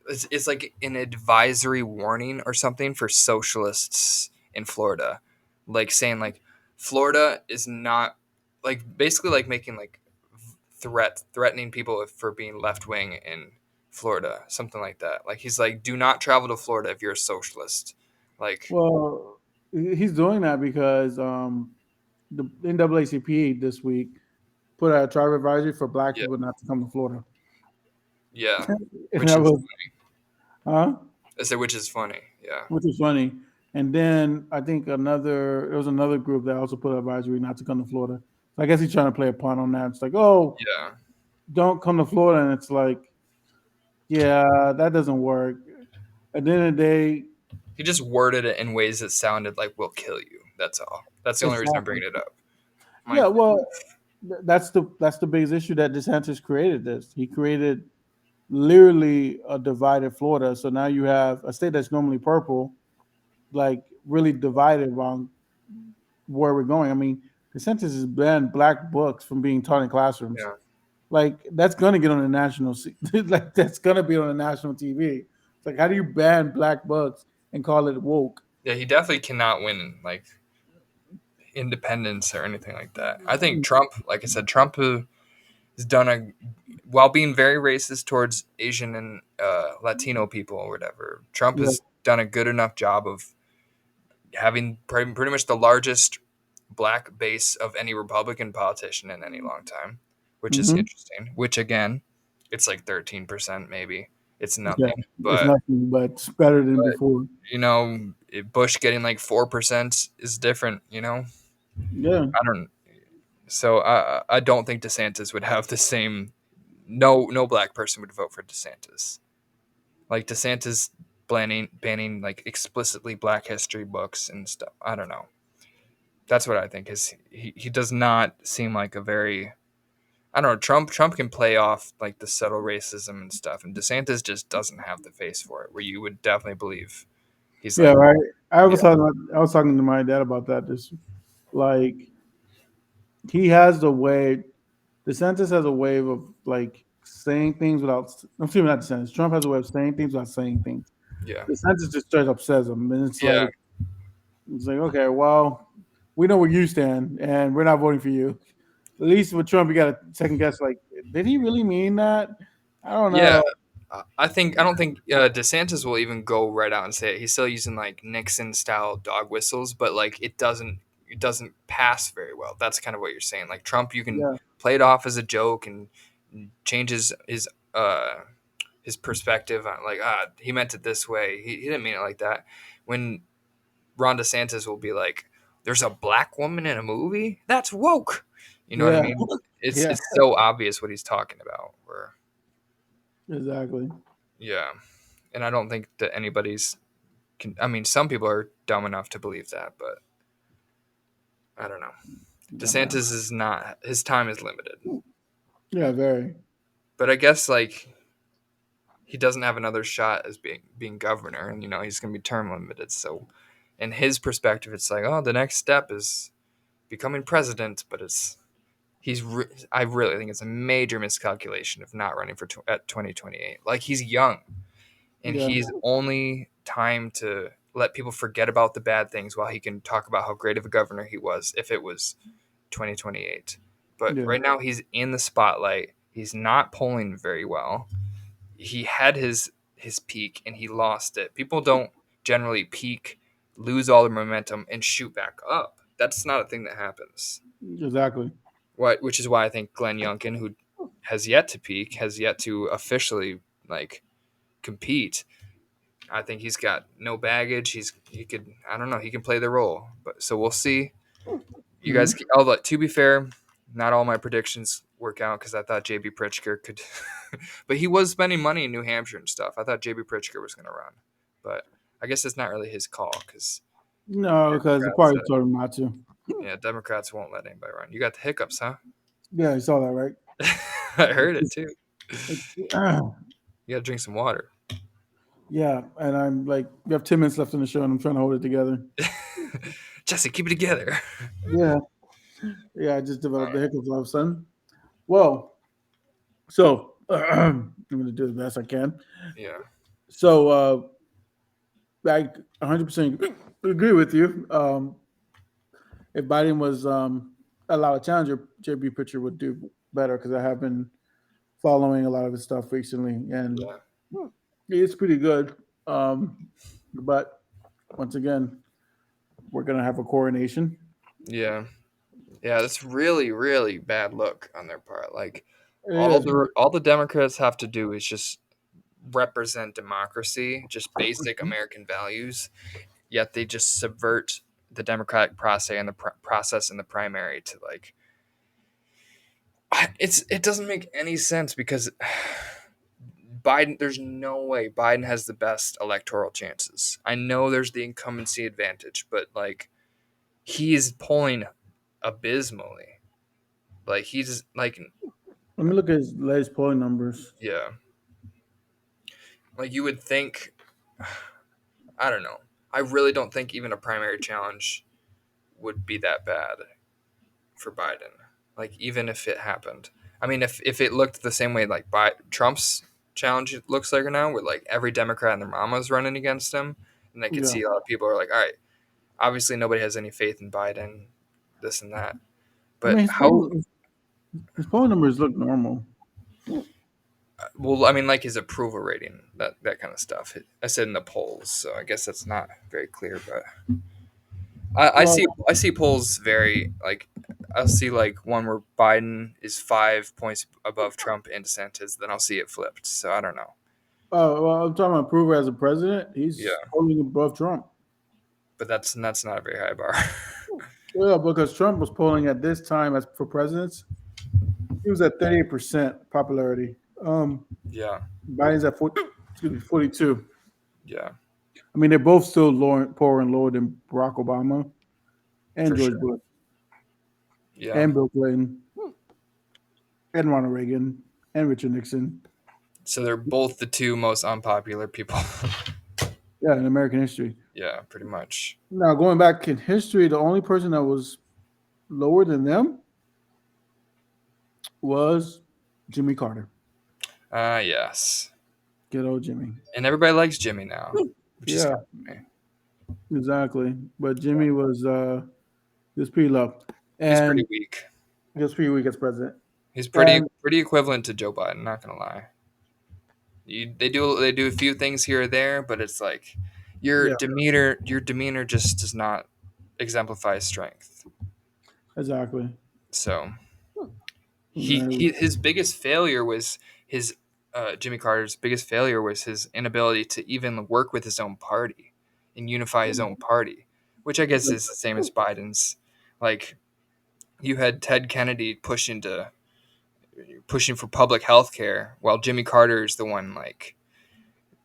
it's like an advisory warning or something for socialists in Florida, like saying like Florida is not like basically like making like threatening people for being left wing in Florida, something like that. Like he's like, do not travel to Florida if you're a socialist. Like, Well, he's doing that because the NAACP this week put out a travel advisory for Black yeah, people not to come to Florida, yeah, and which that is was, huh? I said, which is funny. Yeah, Which is funny. And then I think there was another group that also put an advisory not to come to Florida. So I guess he's trying to play a punt on that. It's like, oh, yeah. don't come to Florida, and it's like, yeah, that doesn't work. At the end of the day, He just worded it in ways that sounded like "we'll kill you." That's all. That's the only reason I'm exactly. bringing it up. I'm Yeah, like, well, that's the biggest issue that DeSantis created. This he created literally a divided Florida. So now you have a state that's normally purple, like really divided around where we're going. I mean, DeSantis has banned black books from being taught in classrooms. yeah, Like that's gonna get on the like that's gonna be on the national TV. It's like how do you ban black books and call it woke? yeah. He definitely cannot win like independence or anything like that. I think Trump, like I said, Trump has done a while being very racist towards Asian and Latino people or whatever. Trump Yeah. has done a good enough job of having pretty much the largest black base of any Republican politician in any long time, which is Hmm. interesting. Which again, it's like 13% maybe. It's Yeah. nothing, It's but nothing, but it's better than before. you know, Bush getting like 4% is different. You know, Yeah. I don't. So I don't think DeSantis would have the same. No black person would vote for DeSantis. Like DeSantis banning like explicitly Black history books and stuff. I don't know. That's what I think. Is he does not seem like a very I don't know. Trump can play off like the subtle racism and stuff, and DeSantis just doesn't have the face for it. Where you would definitely believe he's Yeah, like, right. yeah, I was talking to my dad about that. This like he has the way DeSantis has a way of like saying things without. I'm assuming not DeSantis. Trump has a way of saying things without saying things. yeah, DeSantis just straight up says them, and yeah, it's like okay, well, we know where you stand, and we're not voting for you. At least with Trump, you got to second guess. Like, did he really mean that? I don't yeah. know. I don't think DeSantis will even go right out and say it. He's still using like Nixon style dog whistles, but like it doesn't pass very well. That's kind of what you're saying. Like Trump, you can Yeah, play it off as a joke and change uh his perspective on like he meant it this way. He didn't mean it like that. When Ron DeSantis will be like, "There's a black woman in a movie? That's woke." You know what I yeah, mean? It's yeah, it's so obvious what he's talking about. Where exactly. yeah, and I don't think that anybody's can. I mean, some people are dumb enough to believe that, but I don't know. Yeah, man. DeSantis is not. His time is limited, Yeah, very. but I guess like he doesn't have another shot as being governor, and he's going to be term limited. So, in his perspective, it's like, oh, the next step is becoming president, but I really think it's a major miscalculation of not running for at 2028. Like he's young, and Yeah, he's only time to let people forget about the bad things while he can talk about how great of a governor he was if it was 2028. But yeah, right now he's in the spotlight. He's not polling very well. He had his peak and he lost it. People don't generally peak, lose all the momentum, and shoot back up. That's not a thing that happens. exactly. Which is why I think Glenn Youngkin, who has yet to peak, has yet to officially like compete. I think he's got no baggage. He could I don't know, he can play the role. But so we'll see. You Hmm. guys, although to be fair, not all my predictions work out because I thought JB Pritzker could, but he was spending money in New Hampshire and stuff. I thought JB Pritzker was going to run, but I guess it's not really his call because No, because the Democrats, party told him not to. yeah, Democrats won't let anybody run. You got the hiccups, huh? Yeah, you saw that, right? I heard it too. It's, You got to drink some water. yeah, and I'm like, we have 10 minutes left in the show, and I'm trying to hold it together. Jesse, keep it together. Yeah, yeah, I just developed Uh, the hiccups all of a sudden. Well, so I'm going to do the best I can. yeah, So I 100% agree with you. If Biden was allowed a challenger, JB Pitcher would do better because I have been following a lot of his stuff recently, and yeah, it's pretty good. But once again, we're gonna have a coronation. yeah, yeah. That's really, really bad look on their part. Like It is, but all the Democrats have to do is just represent democracy, just basic American values. Yet they just subvert the democratic process and the process in the primary to like it doesn't make any sense because Biden, there's no way Biden has the best electoral chances. I know there's the incumbency advantage, but like he is polling abysmally. Like he's like let me look at his latest polling numbers. yeah, like you would think. I don't know. I really don't think even a primary challenge would be that bad for Biden. Like even if it happened, I mean, if it looked the same way like Trump's challenge looks like now, where like every Democrat and their mama's running against him, and I could Yeah, see a lot of people are like, all right, obviously nobody has any faith in Biden, this and that. I mean But how? his polling numbers look normal. Well, I mean, like his approval rating, that kind of stuff. I said in the polls, so I guess that's not very clear. But Well, I see polls very like I'll see like one where Biden is 5 points above Trump and DeSantis, then I'll see it flipped. So I don't know. I'm talking about approval as a president. He's Yeah, polling above Trump. but that's not a very high bar. Yeah, because Trump was polling at this time as for presidents. He was at 38% popularity. Yeah, Biden's at 40, excuse me, 42. yeah, I mean, they're both still poor and lower than Barack Obama and for George sure. Bush Yeah. and Bill Clinton and Ronald Reagan and Richard Nixon. So they're both the two most unpopular people. Yeah, in American history. Yeah, pretty much. Now, going back in history, the only person that was lower than them was Jimmy Carter. Yes. Good old Jimmy. And everybody likes Jimmy now, which is Yeah, kind of funny. exactly. But Jimmy was pretty low, He's pretty and weak. he was pretty weak as president. He's And pretty equivalent to Joe Biden. Not gonna lie. They do a few things here or there, but it's like yeah, your demeanor just does not exemplify strength. exactly. So And his biggest failure was his Jimmy Carter's biggest failure was his inability to even work with his own party and unify his own party, which I guess is the same as Biden's. Like you had Ted Kennedy pushing for public health care, while Jimmy Carter is the one like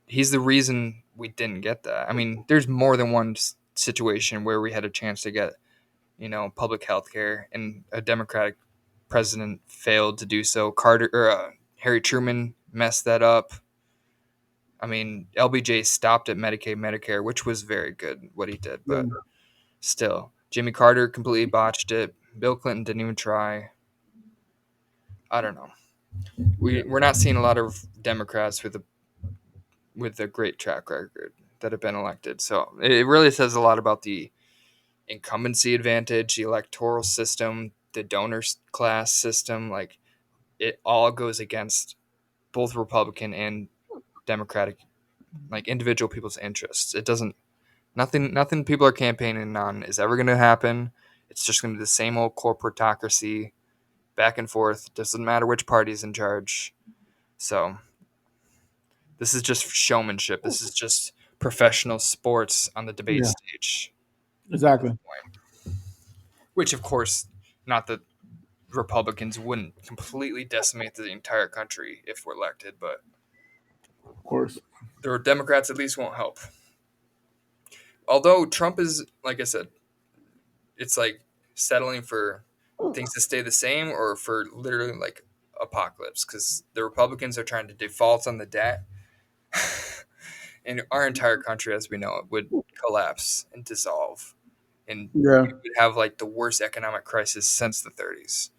he's the reason we didn't get that. I mean, there's more than one situation where we had a chance to get public health care, and a Democratic president failed to do so. Harry Truman messed that up. I mean, LBJ stopped at Medicaid, Medicare, which was very good what he did, yeah, but still, Jimmy Carter completely botched it. Bill Clinton didn't even try. I don't know. yeah, We're not seeing a lot of Democrats with a great track record that have been elected. So it really says a lot about the incumbency advantage, the electoral system, the donor class system. Like it all goes against both Republican and Democratic, like individual people's interests. It doesn't nothing people are campaigning on is ever going to happen. It's just going to be the same old corporatocracy back and forth. Doesn't matter which party's in charge. So this is just showmanship. This is just professional sports on the debate yeah, stage at this exactly. point. Which, of course, not that Republicans wouldn't completely decimate the entire country if we're elected, but Of course. the Democrats at least won't help. although Trump is, like I said, it's like settling for things to stay the same or for literally like apocalypse because the Republicans are trying to default on the debt, and our entire country, as we know it, would collapse and dissolve, and Yeah, we would have like the worst economic crisis since the 30s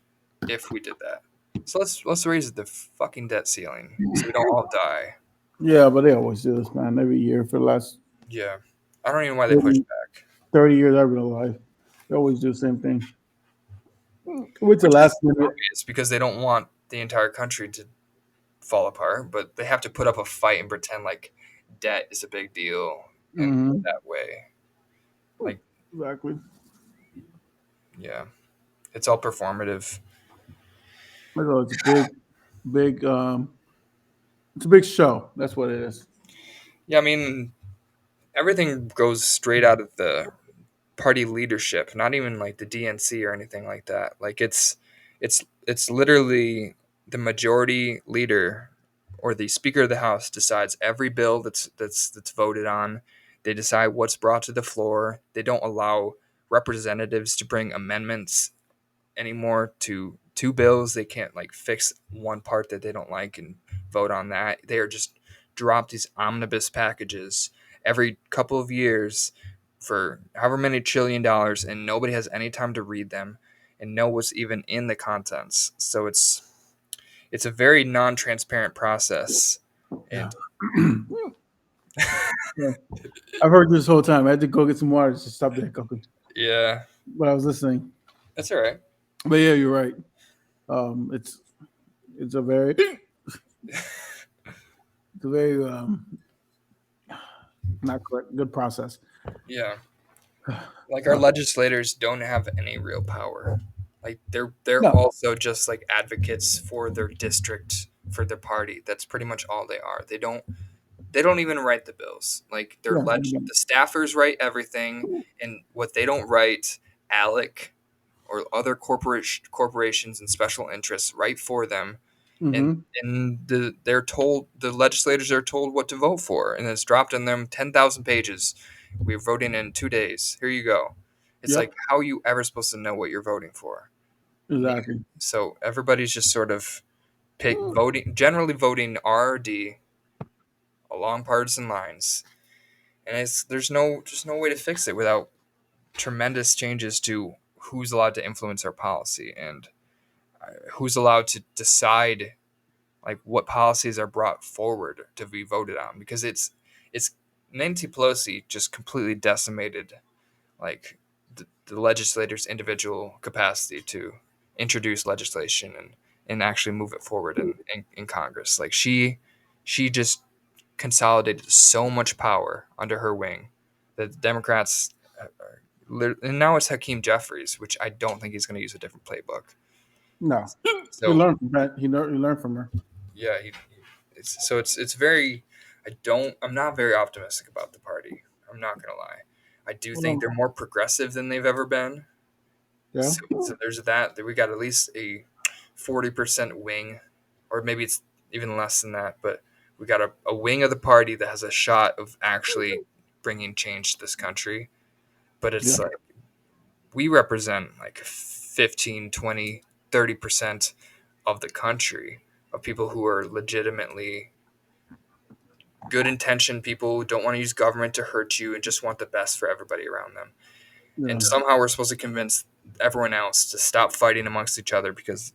if we did that. So let's raise the fucking debt ceiling so we don't all die. yeah, but they always do this, man. Every year for the last Yeah, I don't even know why they push 30, back, 30 years I've been alive. They always do the same thing. Wait till which is last minute. obvious because they don't want the entire country to fall apart, but they have to put up a fight and pretend like debt is a big deal and Hmm. that way. Like, Exactly. yeah, it's all performative. So it's a big, it's a big show. That's what it is. Yeah, I mean, everything goes straight out of the party leadership, not even like the DNC or anything like that. Like it's literally the majority leader or the speaker of the house decides every bill that's voted on. They decide what's brought to the floor. They don't allow representatives to bring amendments anymore to two bills. They can't like fix one part that they don't like and vote on that. They are just drop these omnibus packages every couple of years for however many trillion dollars, and nobody has any time to read them and know what's even in the contents. So it's a very non-transparent process, Yeah. and Yeah. I've heard this whole time. I had to go get some water to stop the hiccuping, yeah, but I was listening. that's all right. But yeah, you're right. Um, it's it's a very it's a very not correct good process. Yeah, like our legislators don't have any real power. Like they're No, also just like advocates for their district, for their party. That's pretty much all they are. They don't even write the bills. Like yeah, they the staffers write everything, and what they don't write, Alec or other corporations and special interests write for them, and mm-hmm. the legislators are told what to vote for, and it's dropped on them 10,000 pages. We're voting in 2 days. Here you go. It's like Yep, how are you ever supposed to know what you're voting for? exactly. So everybody's just sort of generally voting R or D along partisan lines, and there's no way to fix it without tremendous changes to who's allowed to influence our policy and who's allowed to decide like what policies are brought forward to be voted on because it's Nancy Pelosi just completely decimated like the legislator's individual capacity to introduce legislation and actually move it forward in Congress. Like she just consolidated so much power under her wing that the Democrats and now it's Hakeem Jeffries, which I don't think he's going to use a different playbook. No, he So learned from that. He learned from her. yeah, it's very I'm not very optimistic about the party. I'm not gonna lie. I do Hold think on. they're more progressive than they've ever been. Yeah, So there's that we got at least a 40% wing, or maybe it's even less than that. But we got a wing of the party that has a shot of actually bringing change to this country. But yeah, it's like we represent like 15, 20, 30% of the country of people who are legitimately good intentioned people who don't want to use government to hurt you and just want the best for everybody around them. And yeah, somehow we're supposed to convince everyone else to stop fighting amongst each other because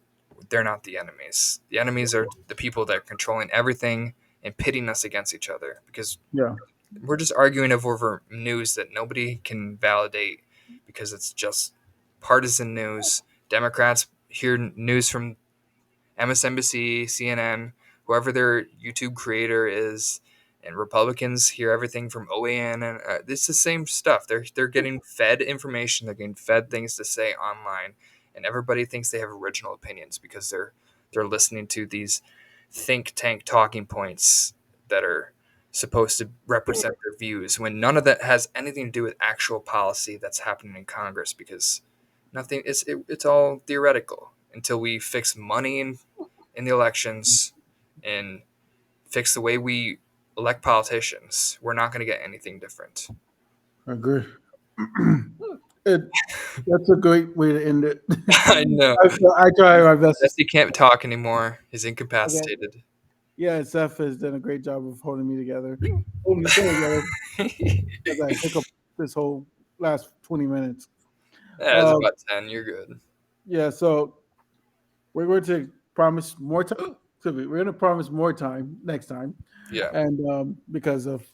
they're not the enemies. The enemies are the people that are controlling everything and pitting us against each other because yeah, we're just arguing over news that nobody can validate because it's just partisan news. Democrats hear news from MSNBC, CNN, whoever their YouTube creator is, and Republicans hear everything from OAN, and it's the same stuff. They're getting fed information. They're getting fed things to say online, and everybody thinks they have original opinions because they're listening to these think tank talking points that are supposed to represent their views when none of that has anything to do with actual policy that's happening in Congress because nothing it's all theoretical until we fix money in the elections and fix the way we elect politicians. We're not going to get anything different. I agree. it, that's a great way to end it. I know. I try my best to. Jesse can't talk anymore. He's Okay. incapacitated. Yeah, Seth has done a great job of holding me together, holding the show together as I hiccup this whole last 20 minutes. Yeah, it's Um, about 10. You're good. yeah, so we're going to promise more time. We're going to promise more time next time, Yeah. and because of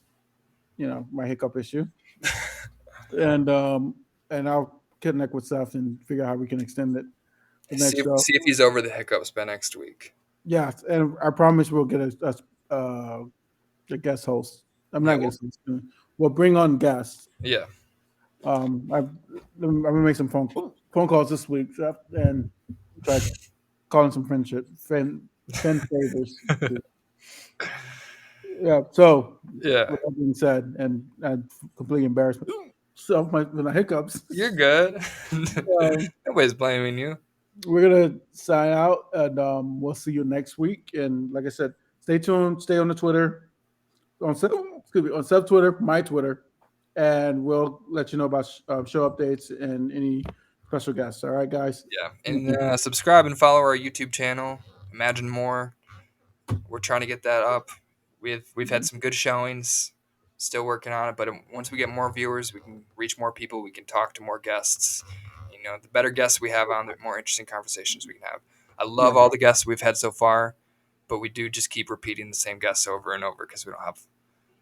my hiccup issue, and um, and I'll connect with Seth and figure out how we can extend it the See next if, show. see if he's over the hiccups by next week. Yeah, and I promise we'll get a guest host. I'm Yeah. not guest host. We'll bring on guests. Yeah. I'm gonna make some phone calls this week and try calling some friend favors. Yeah. So Yeah. with that being said, and completely embarrassed myself with my hiccups. You're good. um, Nobody's blaming you. we're gonna sign out, and we'll see you next week. And like I said, stay tuned. Stay on the Twitter on excuse me on Seth Twitter, my Twitter, and we'll let you know about show updates and any special guests. All right, guys. Yeah. Thank And you. subscribe and follow our YouTube channel. Imagine More. We're trying to get that up. We've had some good showings. Still working on it, but once we get more viewers, we can reach more people. We can talk to more guests. You know, the better guests we have on, the more interesting conversations we can have. I love Yeah. all the guests we've had so far, but we do just keep repeating the same guests over and over because we don't have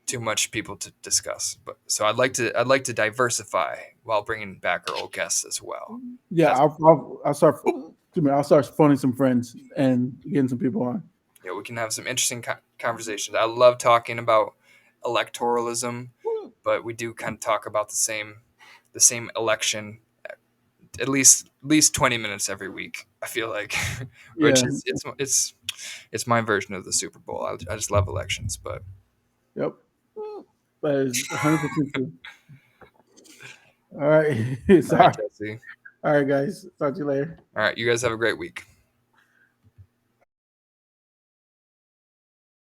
too much people to discuss. But so I'd like to diversify while bringing back our old guests as well. Yeah, That's I'll start. Excuse me, I'll start phoning some friends and getting some people on. we can have some interesting conversations. I love talking about electoralism, but we do kind of talk about the same election at least 20 minutes every week. I feel like, which Yeah. is it's my version of the Super Bowl. I just love elections, but Yep. That is 100% true. All right. all right, Sorry. Jesse. All right, guys. Talk to you later. All right, you guys have a great week.